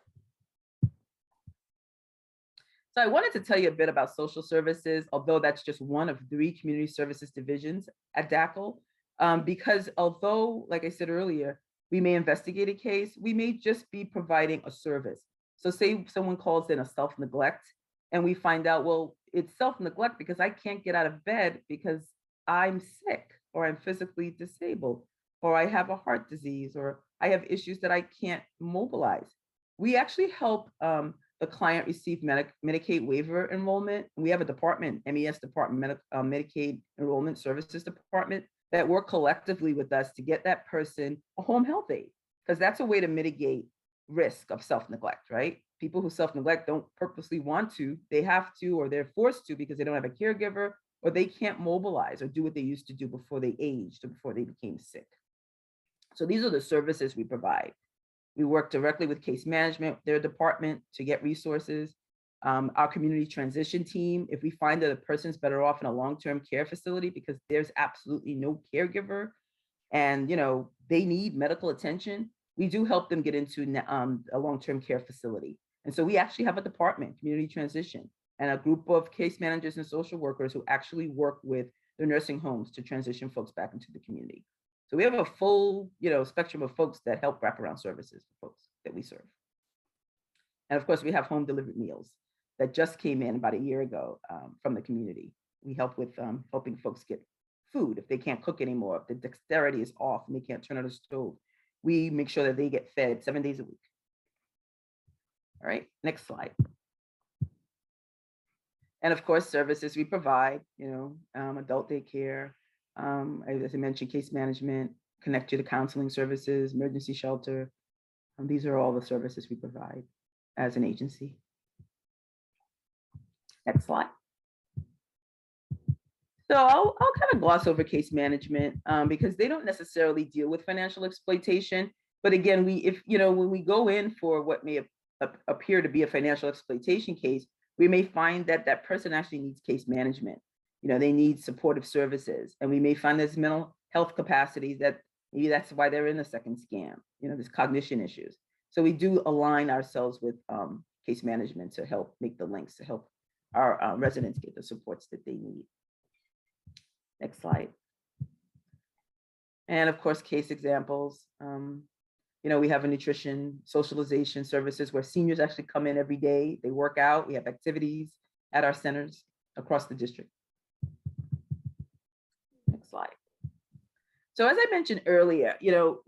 So I wanted to tell you a bit about social services, although that's just one of 3 community services divisions at DACL, because although, like I said earlier, we may investigate a case, we may just be providing a service. So say someone calls in a self-neglect and we find out, well, it's self-neglect because I can't get out of bed because I'm sick, or I'm physically disabled, or I have a heart disease, or I have issues that I can't mobilize. We actually help the client receive Medicaid waiver enrollment. We have a department, MES department, Medicaid Enrollment Services Department, that work collectively with us to get that person a home health aide, because that's a way to mitigate risk of self-neglect, right? People who self-neglect don't purposely want to, they have to, or they're forced to because they don't have a caregiver, or they can't mobilize or do what they used to do before they aged or before they became sick. So these are the services we provide. We work directly with case management, their department, to get resources. Our community transition team, if we find that a person's better off in a long-term care facility because there's absolutely no caregiver and they need medical attention, we do help them get into a long-term care facility. And so we actually have a department, community transition, and a group of case managers and social workers who actually work with their nursing homes to transition folks back into the community. So we have a full, spectrum of folks that help wraparound services for folks that we serve. And of course, we have home delivered meals that just came in about a year ago from the community. We help with helping folks get food if they can't cook anymore, if the dexterity is off and they can't turn on the stove. We make sure that they get fed 7 days a week. All right, next slide. And of course, services we provide, adult daycare, as I mentioned, case management, connect you to counseling services, emergency shelter. These are all the services we provide as an agency. Next slide. So I'll kind of gloss over case management because they don't necessarily deal with financial exploitation. But again, when we go in for what may appear to be a financial exploitation case, we may find that that person actually needs case management. They need supportive services, and we may find there's mental health capacities that maybe that's why they're in a second scam. There's cognition issues. So we do align ourselves with case management to help make the links, to help our residents get the supports that they need. Next slide. And of course, case examples. We have a nutrition socialization services where seniors actually come in every day. They work out. We have activities at our centers across the district. Next slide. So as I mentioned earlier,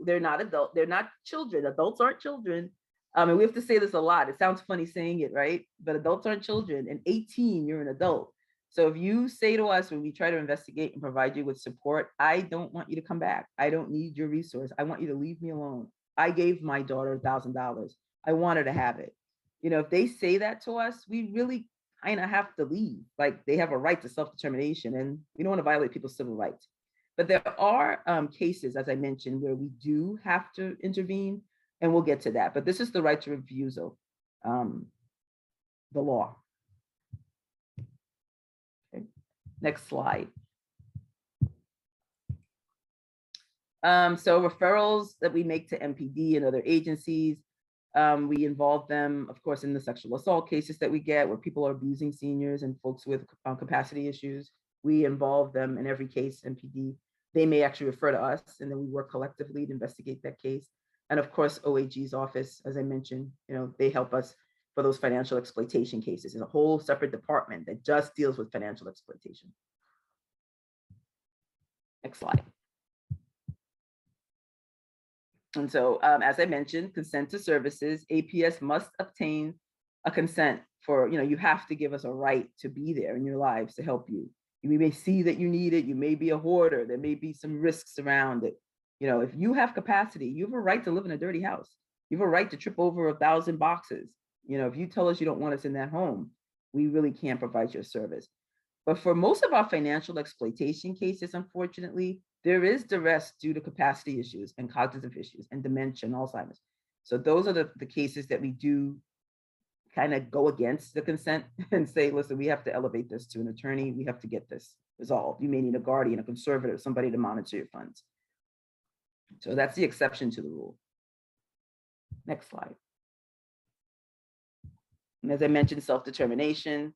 they're not children. Adults aren't children. And we have to say this a lot. It sounds funny saying it, right? But adults aren't children. And 18, you're an adult. So if you say to us when we try to investigate and provide you with support, I don't want you to come back. I don't need your resource. I want you to leave me alone. I gave my daughter $1,000. I want her to have it. If they say that to us, we really kind of have to leave. Like, they have a right to self-determination, and we don't want to violate people's civil rights. But there are cases, as I mentioned, where we do have to intervene, and we'll get to that. But this is the right to refusal, the law. Okay. Next slide. So referrals that we make to MPD and other agencies, we involve them, of course, in the sexual assault cases that we get where people are abusing seniors and folks with capacity issues. We involve them in every case, MPD. They may actually refer to us, and then we work collectively to investigate that case. And of course, OAG's office, as I mentioned, they help us for those financial exploitation cases. There's a whole separate department that just deals with financial exploitation. Next slide. And so, as I mentioned, consent to services, APS must obtain a consent for, you have to give us a right to be there in your lives to help you. You may see that you need it. You may be a hoarder. There may be some risks around it. If you have capacity, you have a right to live in a dirty house. You have a right to trip over 1,000 boxes. If you tell us you don't want us in that home, we really can't provide your service. But for most of our financial exploitation cases, unfortunately, there is duress due to capacity issues and cognitive issues and dementia and Alzheimer's. So those are the cases that we do kind of go against the consent and say, listen, we have to elevate this to an attorney. We have to get this resolved. You may need a guardian, a conservator, somebody to monitor your funds. So that's the exception to the rule. Next slide. And as I mentioned, self-determination.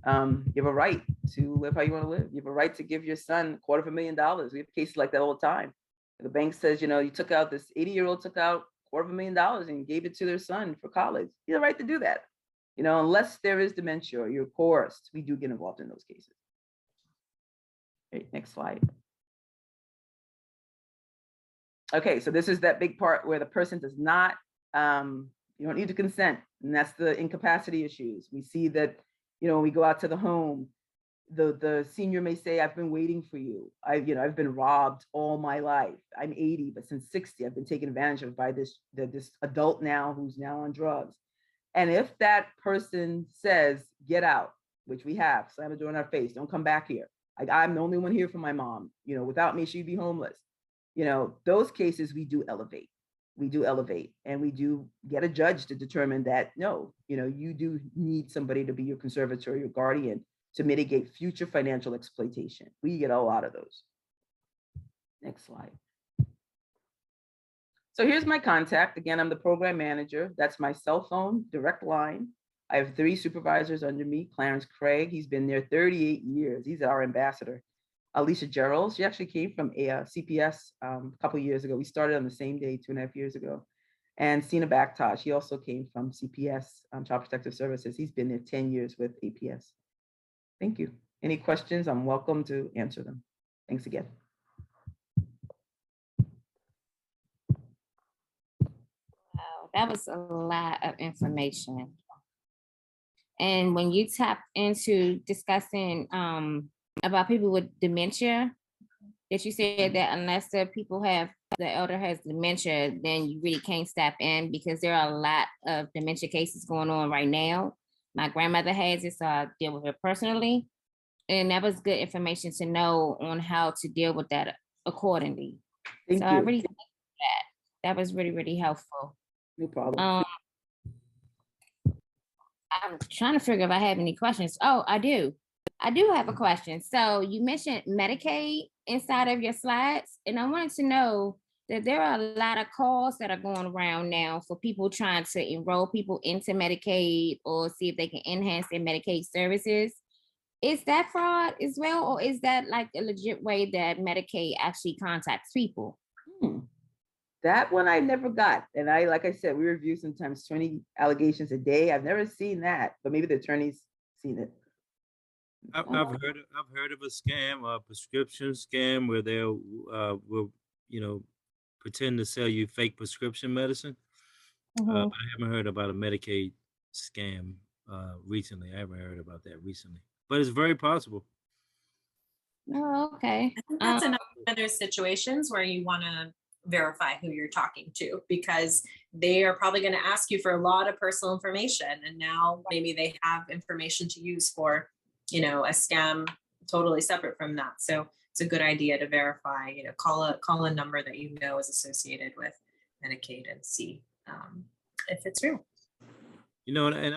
You have a right to live how you want to live. You have a right to give your son $250,000. We have cases like that all the time. The bank says, you took out this 80-year-old took out $250,000 and gave it to their son for college. You have a right to do that. You know, unless there is dementia or you're coerced, we do get involved in those cases. Okay, next slide. Okay, so this is that big part where the person does not, you don't need to consent, and that's the incapacity issues. We see that, you know, when we go out to the home, the senior may say, I've been waiting for you. I've been robbed all my life. I'm 80, but since 60, I've been taken advantage of by this adult now who's now on drugs. And if that person says, get out, which we have, slam the door in our face, don't come back here. I'm the only one here for my mom. You know, without me, she'd be homeless. You know, those cases we do elevate. We do elevate, and we do get a judge to determine that, no, you know, you do need somebody to be your conservator, your guardian, to mitigate future financial exploitation. We get a lot of those. Next slide. So here's my contact. Again, I'm the program manager. That's my cell phone, direct line. I have 3 supervisors under me. Clarence Craig, he's been there 38 years. He's our ambassador. Alicia Gerald, she actually came from CPS a couple years ago. We started on the same day 2.5 years ago. And Sina Bakhtash, he also came from CPS, Child Protective Services. He's been there 10 years with APS. Thank you. Any questions? I'm welcome to answer them. Thanks again. Wow, that was a lot of information. And when you tap into discussing about people with dementia, that you said that unless the elder has dementia, then you really can't step in, because there are a lot of dementia cases going on right now. My grandmother has it, so I deal with it personally. And that was good information to know on how to deal with that accordingly. Thank So you. I really think that was really, really helpful. No problem. I'm trying to figure if I have any questions. Oh, I do. I do have a question. So you mentioned Medicaid inside of your slides, and I wanted to know that there are a lot of calls that are going around now for people trying to enroll people into Medicaid or see if they can enhance their Medicaid services. Is that fraud as well, or is that like a legit way that Medicaid actually contacts people? That one I never got. And like I said, we review sometimes 20 allegations a day. I've never seen that, but maybe the attorney's seen it. I've heard of a scam, a prescription scam, where they'll will pretend to sell you fake prescription medicine. But I haven't heard about a Medicaid scam recently. I haven't heard about that recently, but it's very possible. Oh, okay. I think that's another one of those situations where you want to verify who you're talking to, because they are probably going to ask you for a lot of personal information, and now maybe they have information to use for, you know, a scam totally separate from that. So it's a good idea to verify, you know, call a number that you know is associated with Medicaid and see if it's real. You know, and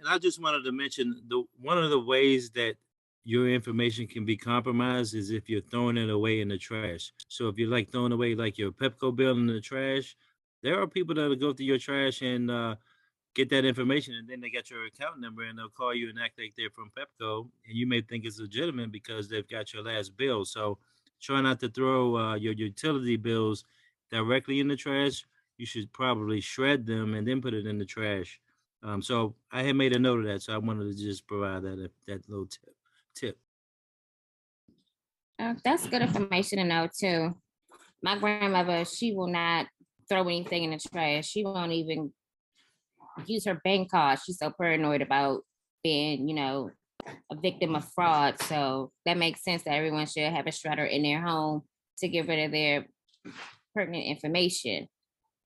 I just wanted to mention one of the ways that your information can be compromised is if you're throwing it away in the trash. So if you're like throwing away like your Pepco bill in the trash, there are people that will go through your trash and get that information, and then they get your account number and they'll call you and act like they're from Pepco, and you may think it's legitimate because they've got your last bill. So try not to throw your utility bills directly in the trash. You should probably shred them and then put it in the trash. So I had made a note of that, so I wanted to just provide that little tip. That's good information to know too. My grandmother, she will not throw anything in the trash. She won't even use her bank card. She's so paranoid about being, you know, a victim of fraud. So that makes sense that everyone should have a shredder in their home to get rid of their pertinent information.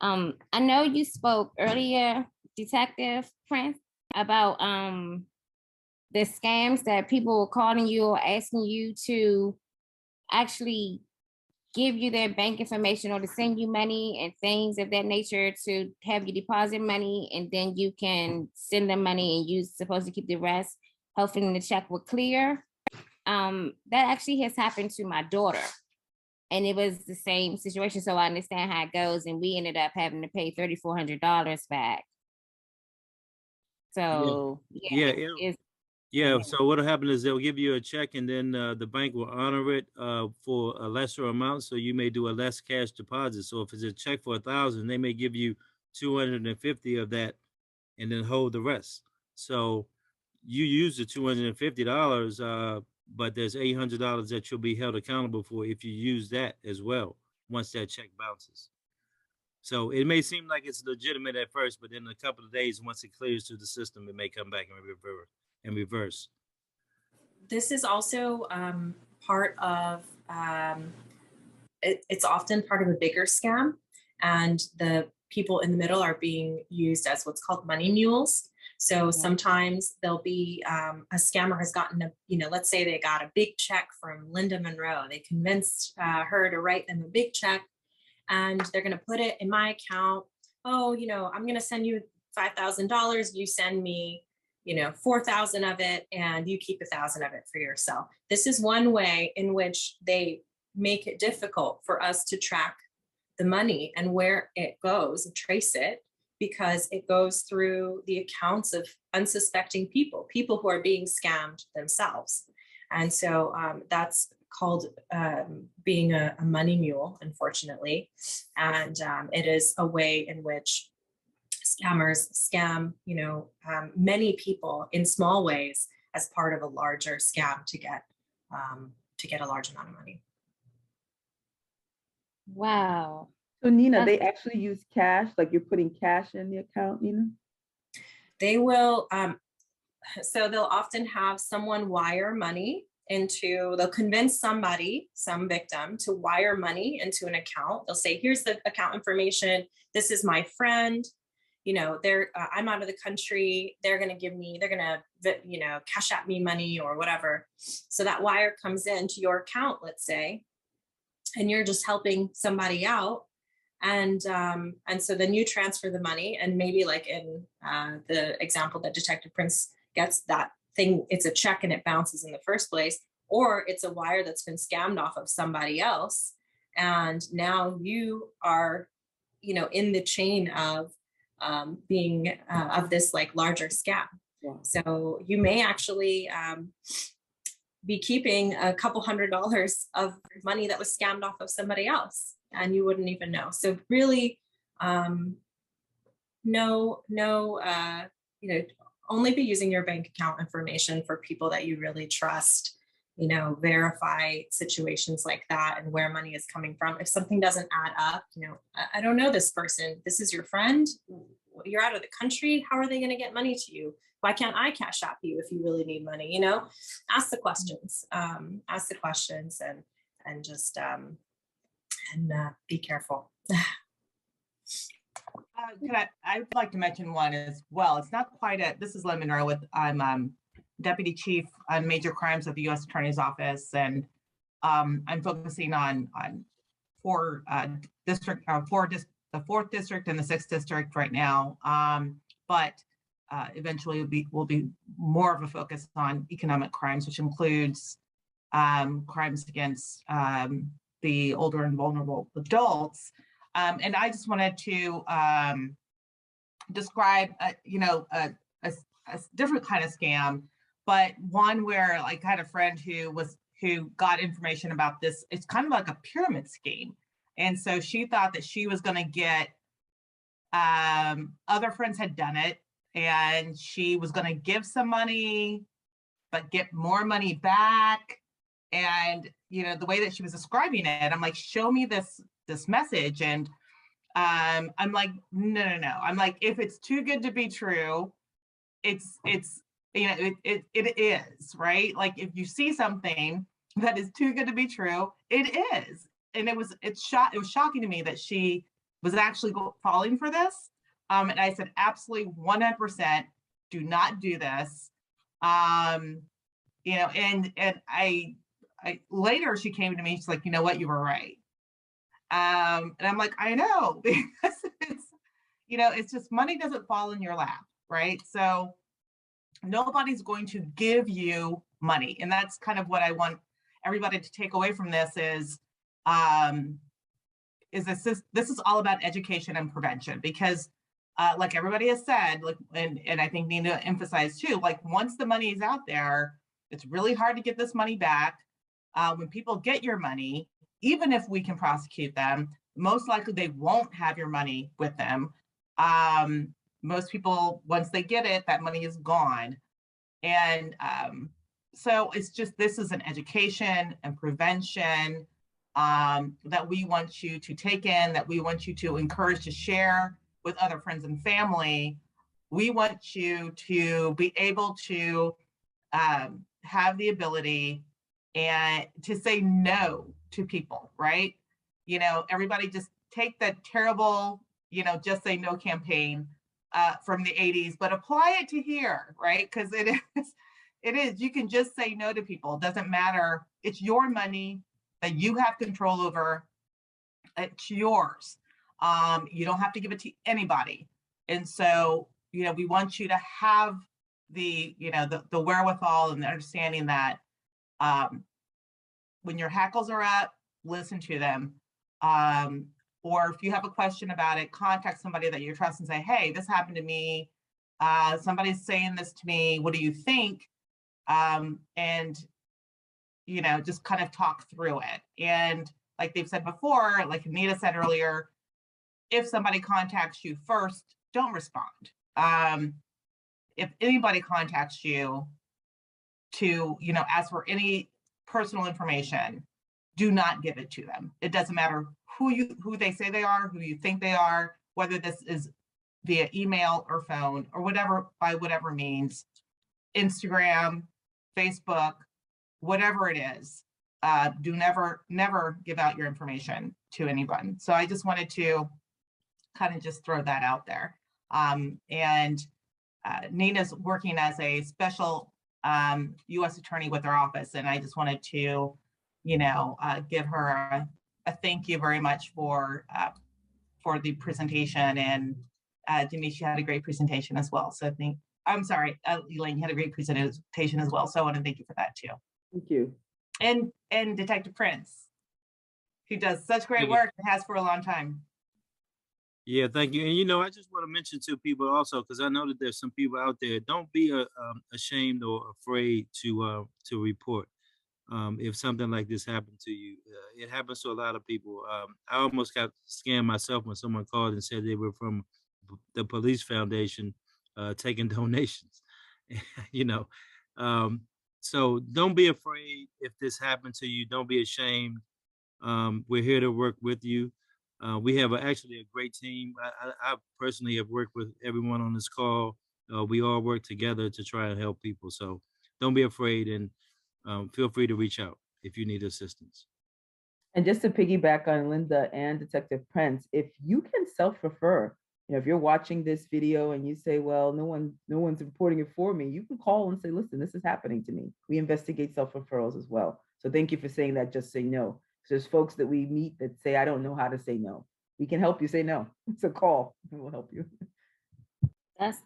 I know you spoke earlier, Detective Prince, about the scams that people were calling you or asking you to actually give you their bank information or to send you money and things of that nature to have you deposit money, and then you can send them money and you're supposed to keep the rest, hoping the check will clear. That actually has happened to my daughter, and it was the same situation. So I understand how it goes, and we ended up having to pay $3,400 back. So yeah. So what'll happen is they'll give you a check, and then the bank will honor it for a lesser amount. So you may do a less cash deposit. So if it's a check for $1,000, they may give you 250 of that, and then hold the rest. So you use the $250, but there's $800 that you'll be held accountable for if you use that as well, once that check bounces. So it may seem like it's legitimate at first, but in a couple of days, once it clears through the system, it may come back and reverse. This is also part of, it's often part of a bigger scam, and the people in the middle are being used as what's called money mules. So sometimes there'll be a scammer has gotten a, let's say they got a big check from Linda Monroe. They convinced her to write them a big check, and they're going to put it in my account. Oh, I'm going to send you $5,000. You send me, 4,000 of it, and you keep 1,000 of it for yourself. This is one way in which they make it difficult for us to track the money and where it goes and trace it, because it goes through the accounts of unsuspecting people who are being scammed themselves. And so that's called being a money mule, unfortunately. And it is a way in which scammers scam, many people in small ways as part of a larger scam to get a large amount of money. Wow. So Nina, they actually use cash, like you're putting cash in the account, Nina? They will, so they'll often have someone wire money they'll convince some victim to wire money into an account. They'll say, here's the account information. This is my friend. I'm out of the country. They're going to cash at me money or whatever. So that wire comes into your account, let's say, and you're just helping somebody out. And so then you transfer the money, and maybe like in the example that Detective Prince gets, that thing, it's a check and it bounces in the first place, or it's a wire that's been scammed off of somebody else. And now you are, in the chain of being of this like larger scam. Yeah. So you may actually be keeping a couple $100 of money that was scammed off of somebody else, and you wouldn't even know. So really, only be using your bank account information for people that you really trust. Verify situations like that and where money is coming from. If something doesn't add up, I don't know this person. This is your friend. You're out of the country. How are they going to get money to you? Why can't I cash app you if you really need money? Ask the questions. Ask the questions and just be careful. I would like to mention one as well. It's not quite this is Lynn Monroe I'm Deputy Chief on Major Crimes at the U.S. Attorney's Office, and I'm focusing on the 4th District and the 6th District right now. But eventually will be more of a focus on economic crimes, which includes crimes against the older and vulnerable adults. And I just wanted to describe, a different kind of scam, but one where I had a friend who got information about this. It's kind of like a pyramid scheme. And so she thought that she was going to get, other friends had done it, and she was going to give some money, but get more money back. And, the way that she was describing it, I'm like, show me this message. And I'm like, no. I'm like, if it's too good to be true, it is, right? Like if you see something that is too good to be true, it is. And it was shocking to me that she was actually falling for this. And I said, absolutely 100% do not do this. And I later she came to me, she's like, you know what, you were right. And I'm like, I know, because it's just money doesn't fall in your lap, right? So nobody's going to give you money. And that's kind of what I want everybody to take away from this is this is all about education and prevention, because like everybody has said, and I think Nina emphasized too, once the money is out there, it's really hard to get this money back. When people get your money, even if we can prosecute them, most likely they won't have your money with them. most people, once they get it, that money is gone. And so it's just, this is an education and prevention that we want you to take in, that we want you to encourage to share with other friends and family. We want you to be able to have the ability and to say no to people, right? You know, everybody just take that terrible, you know, just say no campaign from the 80s, but apply it to here, right? Because it is, you can just say no to people. It doesn't matter. It's your money that you have control over. It's yours. You don't have to give it to anybody. And so, you know, we want you to have the, you know, the wherewithal and the understanding that when your hackles are up, listen to them. Or if you have a question about it, contact somebody that you trust and say, hey, this happened to me. Somebody's saying this to me. What do you think? And, you know, just kind of talk through it. And like they've said before, like Anita said earlier, if somebody contacts you first, don't respond. If anybody contacts you to, you know, ask for any personal information, do not give it to them. It doesn't matter who they say they are, who you think they are, whether this is via email or phone or whatever, by whatever means, Instagram, Facebook, whatever it is, do never give out your information to anyone. So I just wanted to kind of just throw that out there. And Nina's working as a special U.S. attorney with our office, and I just wanted to, you know, give her a thank you very much for the presentation. And Denise, you had a great presentation as well. So I'm sorry, Elaine, you had a great presentation as well. So I want to thank you for that too. Thank you. And Detective Prince, who does such great work and has for a long time. Yeah, thank you. And you know, I just want to mention to people also, because I know that there's some people out there. Don't be ashamed or afraid to report if something like this happened to you. It happens to a lot of people. I almost got scammed myself when someone called and said they were from the police foundation taking donations. You know, so don't be afraid if this happened to you. Don't be ashamed. We're here to work with you. We have actually a great team. I personally have worked with everyone on this call. We all work together to try and help people. So don't be afraid, and feel free to reach out if you need assistance. And just to piggyback on Linda and Detective Prince, if you can self-refer, you know, if you're watching this video and you say, well, no one's reporting it for me, you can call and say, listen, this is happening to me. We investigate self-referrals as well. So thank you for saying that. Just say no. So there's folks that we meet that say, I don't know how to say no. We can help you say no. It's a call. We'll help you.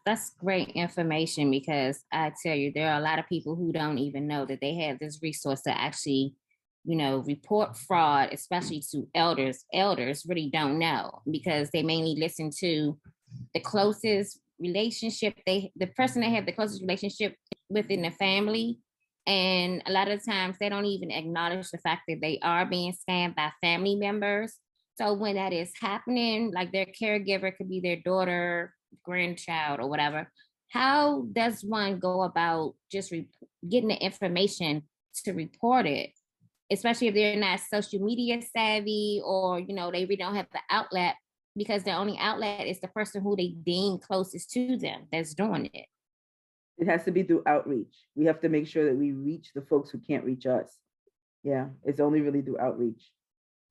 That's great information, because I tell you, there are a lot of people who don't even know that they have this resource to actually, you know, report fraud, especially to elders. Elders really don't know, because they mainly listen to the closest relationship, the person they have the closest relationship within the family. And a lot of times they don't even acknowledge the fact that they are being scammed by family members. So when that is happening, like their caregiver could be their daughter, grandchild, or whatever, how does one go about just getting the information to report it, especially if they're not social media savvy, or, you know, they really don't have the outlet, because the only outlet is the person who they deem closest to them that's doing it? It has to be through outreach. We have to make sure that we reach the folks who can't reach us. Yeah, it's only really through outreach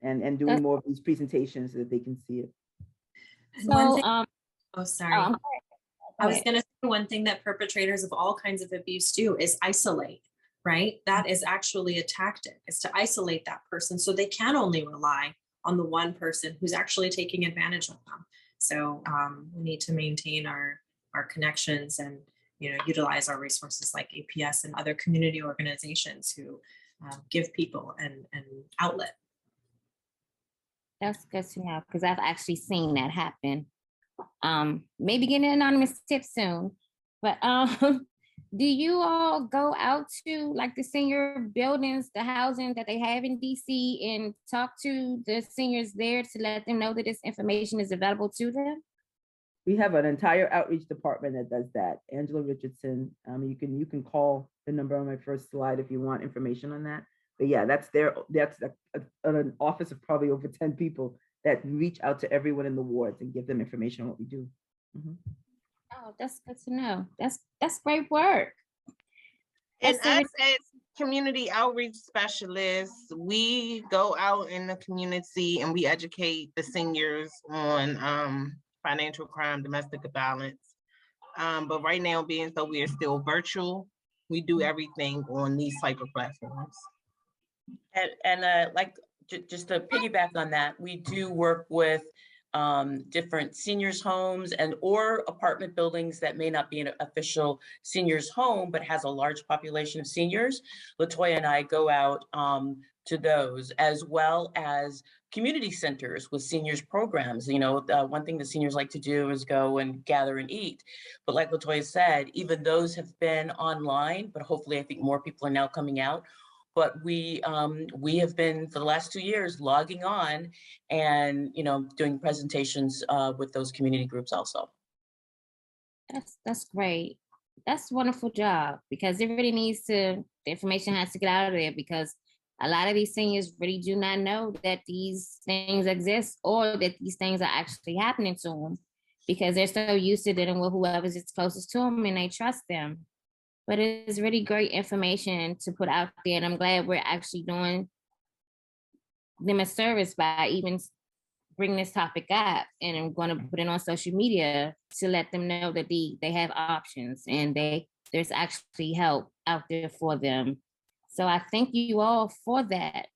and doing more of these presentations so that they can see it. So, oh, sorry. I was going to say, one thing that perpetrators of all kinds of abuse do is isolate, right? That is actually a tactic, is to isolate that person so they can only rely on the one person who's actually taking advantage of them. So we need to maintain our connections and, you know, utilize our resources like APS and other community organizations who give people an outlet. That's good to know, because I've actually seen that happen. Maybe getting an anonymous tip soon, but do you all go out to like the senior buildings, the housing that they have in DC, and talk to the seniors there to let them know that this information is available to them? We have an entire outreach department that does that. Angela Richardson, you can call the number on my first slide if you want information on that. But yeah, that's an office of probably over 10 people that reach out to everyone in the wards and give them information on what we do. Mhm. Oh, that's good to know. That's great work. And That's us as community outreach specialists, we go out in the community and we educate the seniors on financial crime, domestic violence. But right now, being so we are still virtual, we do everything on these type of platforms. And like, just to piggyback on that, we do work with different seniors homes and or apartment buildings that may not be an official seniors home, but has a large population of seniors. Latoya and I go out to those, as well as community centers with seniors programs. You know, one thing the seniors like to do is go and gather and eat. But like Latoya said, even those have been online, but hopefully I think more people are now coming out. But we have been for the last 2 years logging on and, you know, doing presentations with those community groups also. That's great. That's a wonderful job, because it really needs to, the information has to get out of there, because a lot of these seniors really do not know that these things exist or that these things are actually happening to them, because they're so used to dealing with whoever's closest to them and they trust them. But it's really great information to put out there, and I'm glad we're actually doing them a service by even bringing this topic up, and I'm going to put it on social media to let them know that they have options and there's actually help out there for them. So I thank you all for that.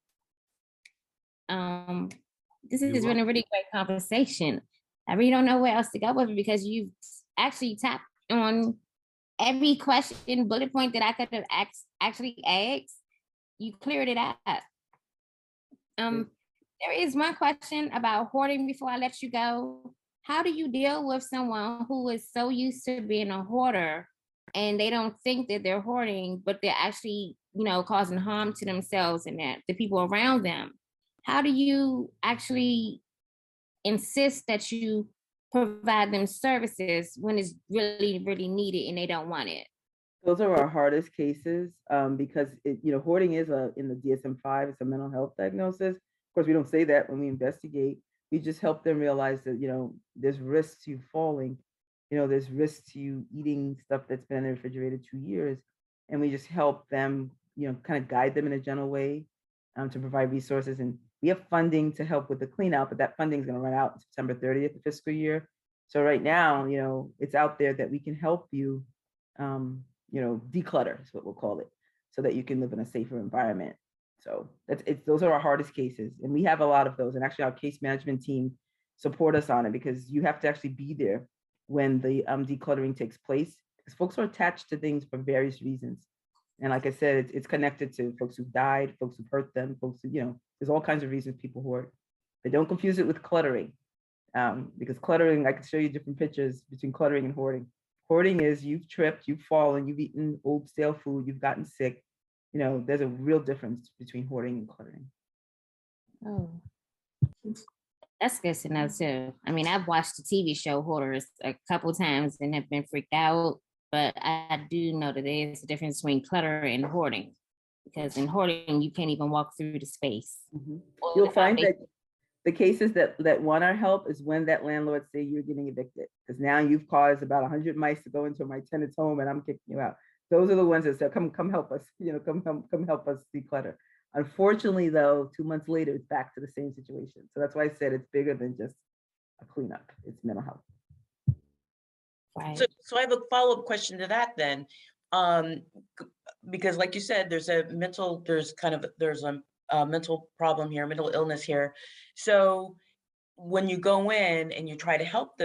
This has been a really great conversation. I really don't know where else to go with it, because you've actually tapped on every question, bullet point that I could have actually asked. You cleared it up. There is one question about hoarding before I let you go. How do you deal with someone who is so used to being a hoarder and they don't think that they're hoarding, but they're actually, you know, causing harm to themselves and the people around them? How do you actually insist that you provide them services when it's really, really needed and they don't want it? Those are our hardest cases, because hoarding is in the DSM-5, it's a mental health diagnosis. Of course, we don't say that when we investigate. We just help them realize that, there's risks to you falling, there's risks to you eating stuff that's been in the refrigerator 2 years. And we just help them, kind of guide them in a gentle way, to provide resources. And we have funding to help with the clean out, but that funding is going to run out September 30th, the fiscal year. So right now, it's out there that we can help you, declutter is what we'll call it, so that you can live in a safer environment. So those are our hardest cases, and we have a lot of those. And actually, our case management team support us on it, because you have to actually be there when the decluttering takes place, because folks are attached to things for various reasons. And like I said, it's connected to folks who've died, folks who've hurt them, folks who, there's all kinds of reasons people hoard. But don't confuse it with cluttering, because cluttering, I can show you different pictures between cluttering and hoarding. Hoarding is you've tripped, you've fallen, you've eaten old stale food, you've gotten sick. There's a real difference between hoarding and cluttering. Oh, that's good to know too. I mean, I've watched the TV show Hoarders a couple times and have been freaked out, but I do know that there's a difference between clutter and hoarding, because in hoarding, you can't even walk through the space. Mm-hmm. You'll find that the cases that want our help is when that landlord say you're getting evicted, because now you've caused about 100 mice to go into my tenant's home and I'm kicking you out. Those are the ones that say, come help us, come help us declutter. Unfortunately, though, 2 months later, it's back to the same situation. So that's why I said it's bigger than just a cleanup. It's mental health. Right. So I have a follow-up question to that then, because like you said, there's a mental problem here, mental illness here. So when you go in and you try to help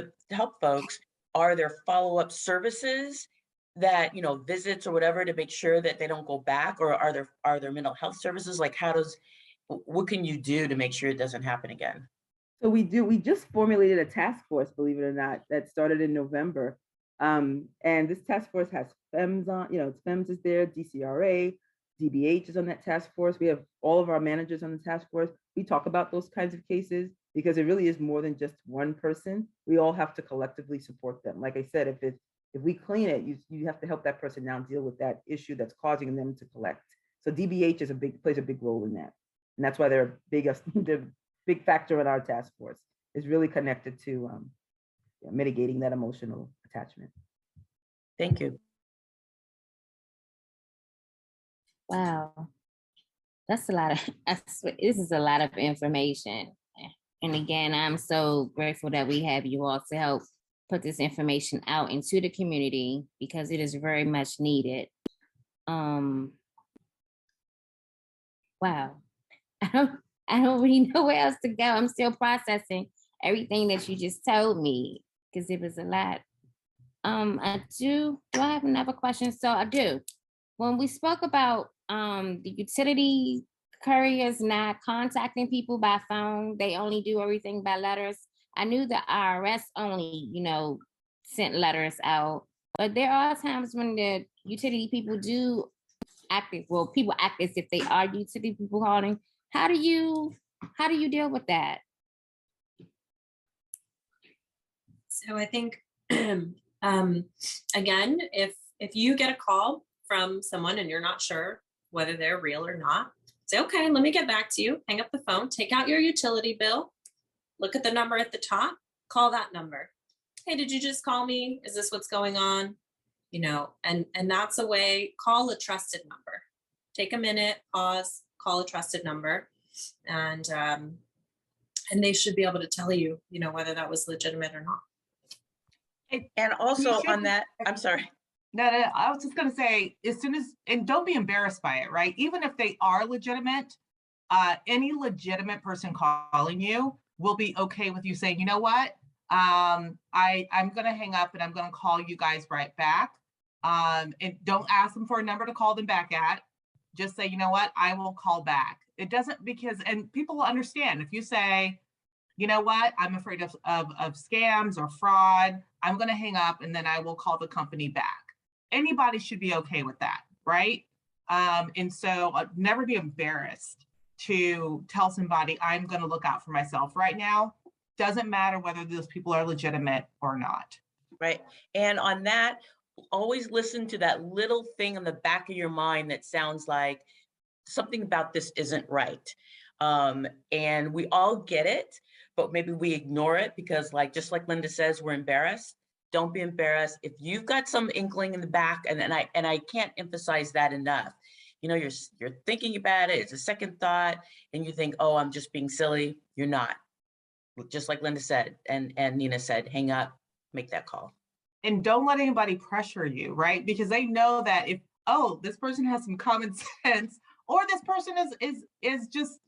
folks, are there follow-up services that, visits or whatever, to make sure that they don't go back? Or are there mental health services? Like, what can you do to make sure it doesn't happen again? So we just formulated a task force, believe it or not, that started in November. And this task force has FEMS on, FEMS is there, DCRA, DBH is on that task force. We have all of our managers on the task force. We talk about those kinds of cases. because it really is more than just one person. We all have to collectively support them. Like I said, if we clean it, you have to help that person now deal with that issue that's causing them to collect. So DBH plays a big role in that. And that's why they're they're big factor in our task force, is really connected to mitigating that emotional attachment. Thank you. Wow. That's a lot of, this is a lot of information. And again, I'm so grateful that we have you all to help put this information out into the community, because it is very much needed. Wow. I don't really know where else to go. I'm still processing everything that you just told me, because it was a lot. Do I have another question? So I do. When we spoke about the utility couriers not contacting people by phone, they only do everything by letters. I knew the IRS only, sent letters out, but there are times when the utility people do people act as if they are utility people calling. How do you deal with that? So I think, again, if you get a call from someone and you're not sure whether they're real or not, say, okay, let me get back to you. Hang up the phone, take out your utility bill, look at the number at the top, call that number. Hey, did you just call me? Is this what's going on? And that's a way. Call a trusted number. Take a minute, pause, call a trusted number, and they should be able to tell you, whether that was legitimate or not. And also on that, I'm sorry. No, I was just gonna say, and don't be embarrassed by it, right? Even if they are legitimate, any legitimate person calling you will be okay with you saying, you know what? I'm gonna hang up and I'm gonna call you guys right back. And don't ask them for a number to call them back at. Just say, you know what? I will call back. It doesn't, and people will understand if you say, you know what? I'm afraid of scams or fraud. I'm gonna hang up and then I will call the company back. Anybody should be okay with that, right? And so never be embarrassed to tell somebody, I'm going to look out for myself right now. Doesn't matter whether those people are legitimate or not. Right. And on that, always listen to that little thing in the back of your mind that sounds like something about this isn't right. And we all get it, but maybe we ignore it because just like Linda says, we're embarrassed. Don't be embarrassed. If you've got some inkling in the back, and I can't emphasize that enough, you're thinking about it, it's a second thought, and you think, oh, I'm just being silly. You're not. Just like Linda said, and Nina said, hang up, make that call. And don't let anybody pressure you, right? Because they know that if, oh, this person has some common sense, or this person is just,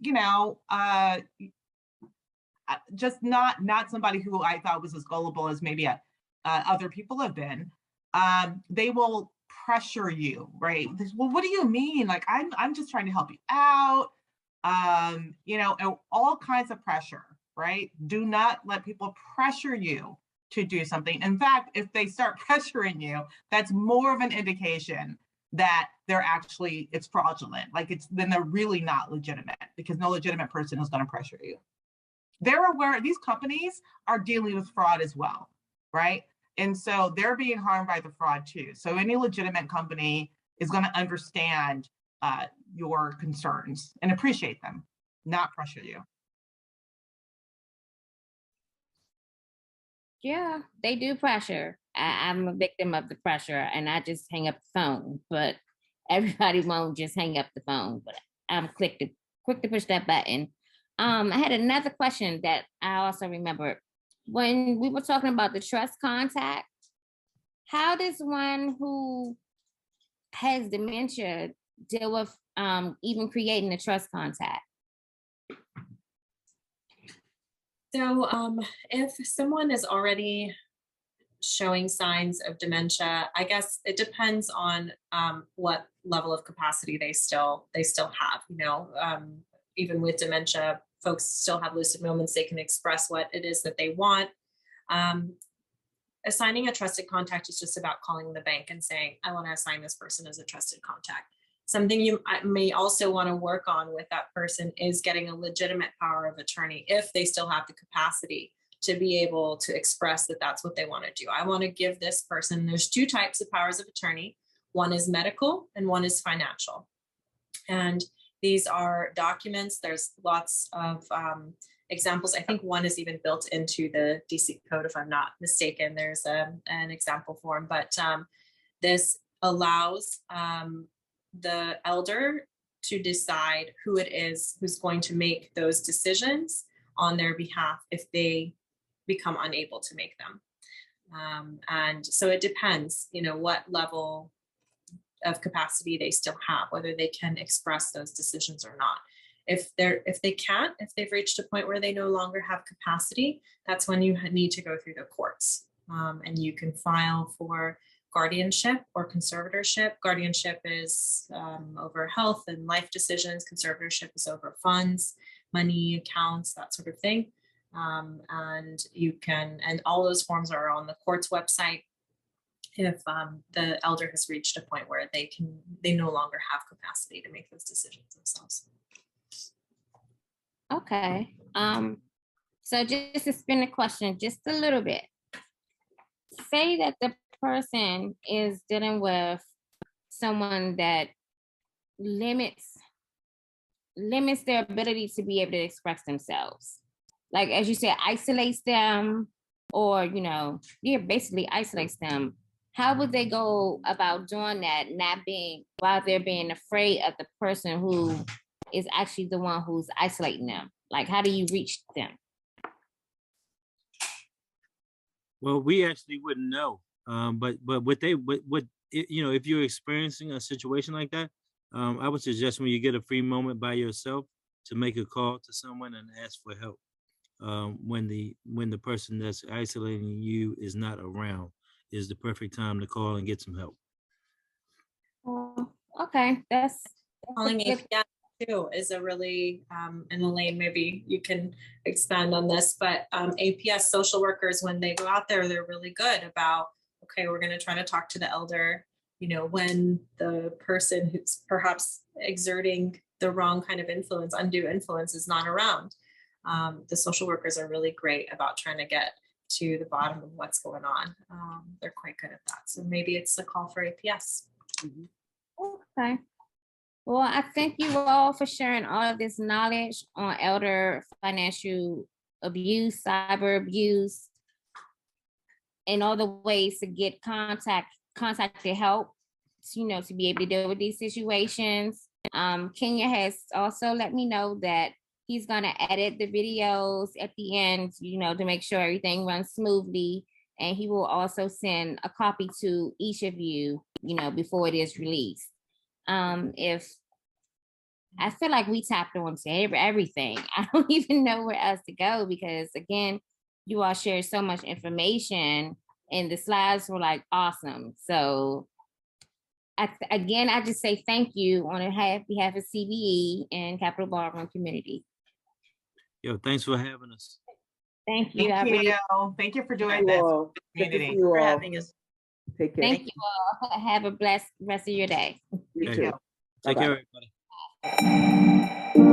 just not somebody who I thought was as gullible as maybe other people have been, they will pressure you, right? Well, what do you mean? Like, I'm just trying to help you out, all kinds of pressure, right? Do not let people pressure you to do something. In fact, if they start pressuring you, that's more of an indication that it's fraudulent. Then they're really not legitimate, because no legitimate person is going to pressure you. They're aware these companies are dealing with fraud as well, right? And so they're being harmed by the fraud too. So any legitimate company is going to understand your concerns and appreciate them, not pressure you. Yeah, they do pressure. I'm a victim of the pressure, and I just hang up the phone. But everybody won't just hang up the phone. But I'm quick to push that button. I had another question that I also remembered. When we were talking about the trust contact, how does one who has dementia deal with even creating a trust contact? So if someone is already showing signs of dementia, I guess it depends on what level of capacity they still have. Even with dementia, folks still have lucid moments. They can express what it is that they want. Assigning a trusted contact is just about calling the bank and saying, I want to assign this person as a trusted contact. Something you may also want to work on with that person is getting a legitimate power of attorney if they still have the capacity to be able to express that that's what they want to do. I want to give this person, there's two types of powers of attorney. One is medical and one is financial. And these are documents. There's lots of examples. I think one is even built into the DC code, if I'm not mistaken. There's an example form, but this allows the elder to decide who it is who's going to make those decisions on their behalf if they become unable to make them. And so it depends, what level of capacity they still have, whether they can express those decisions or not. If they can't, if they've reached a point where they no longer have capacity, that's when you need to go through the courts. And you can file for guardianship or conservatorship. Guardianship is over health and life decisions. Conservatorship is over funds, money, accounts, that sort of thing. And all those forms are on the court's website if the elder has reached a point where they no longer have capacity to make those decisions themselves. Okay. So just to spin the question just a little bit. Say that the person is dealing with someone that limits their ability to be able to express themselves. Like, as you said, isolates them, or, basically isolates them. How would they go about doing that, while they're being afraid of the person who is actually the one who's isolating them? Like, how do you reach them? Well, we actually wouldn't know. But if you're experiencing a situation like that, I would suggest when you get a free moment by yourself to make a call to someone and ask for help. When the person that's isolating you is not around, is the perfect time to call and get some help. Okay, that's Calling good. APS too is a really, and Elaine, maybe you can expand on this, but APS social workers, when they go out there, they're really good about, okay, we're going to try to talk to the elder, when the person who's perhaps exerting the wrong kind of influence, undue influence, is not around. The social workers are really great about trying to get to the bottom of what's going on. They're quite good at that. So maybe it's a call for APS. Okay. Well, I thank you all for sharing all of this knowledge on elder financial abuse, cyber abuse, and all the ways to get contacted help, to be able to deal with these situations. Kenya has also let me know that he's going to edit the videos at the end, to make sure everything runs smoothly. And he will also send a copy to each of you, before it is released. If I feel like we tapped on to everything, I don't even know where else to go, because again, you all shared so much information and the slides were like awesome. So I just say thank you on behalf of CBE and Capitol Ballroom community. Yo, thanks for having us. Thank you. Thank you for doing this. Community. For having us. Take care. Thank you all. Have a blessed rest of your day. You Okay. too. Take Bye-bye. care, everybody.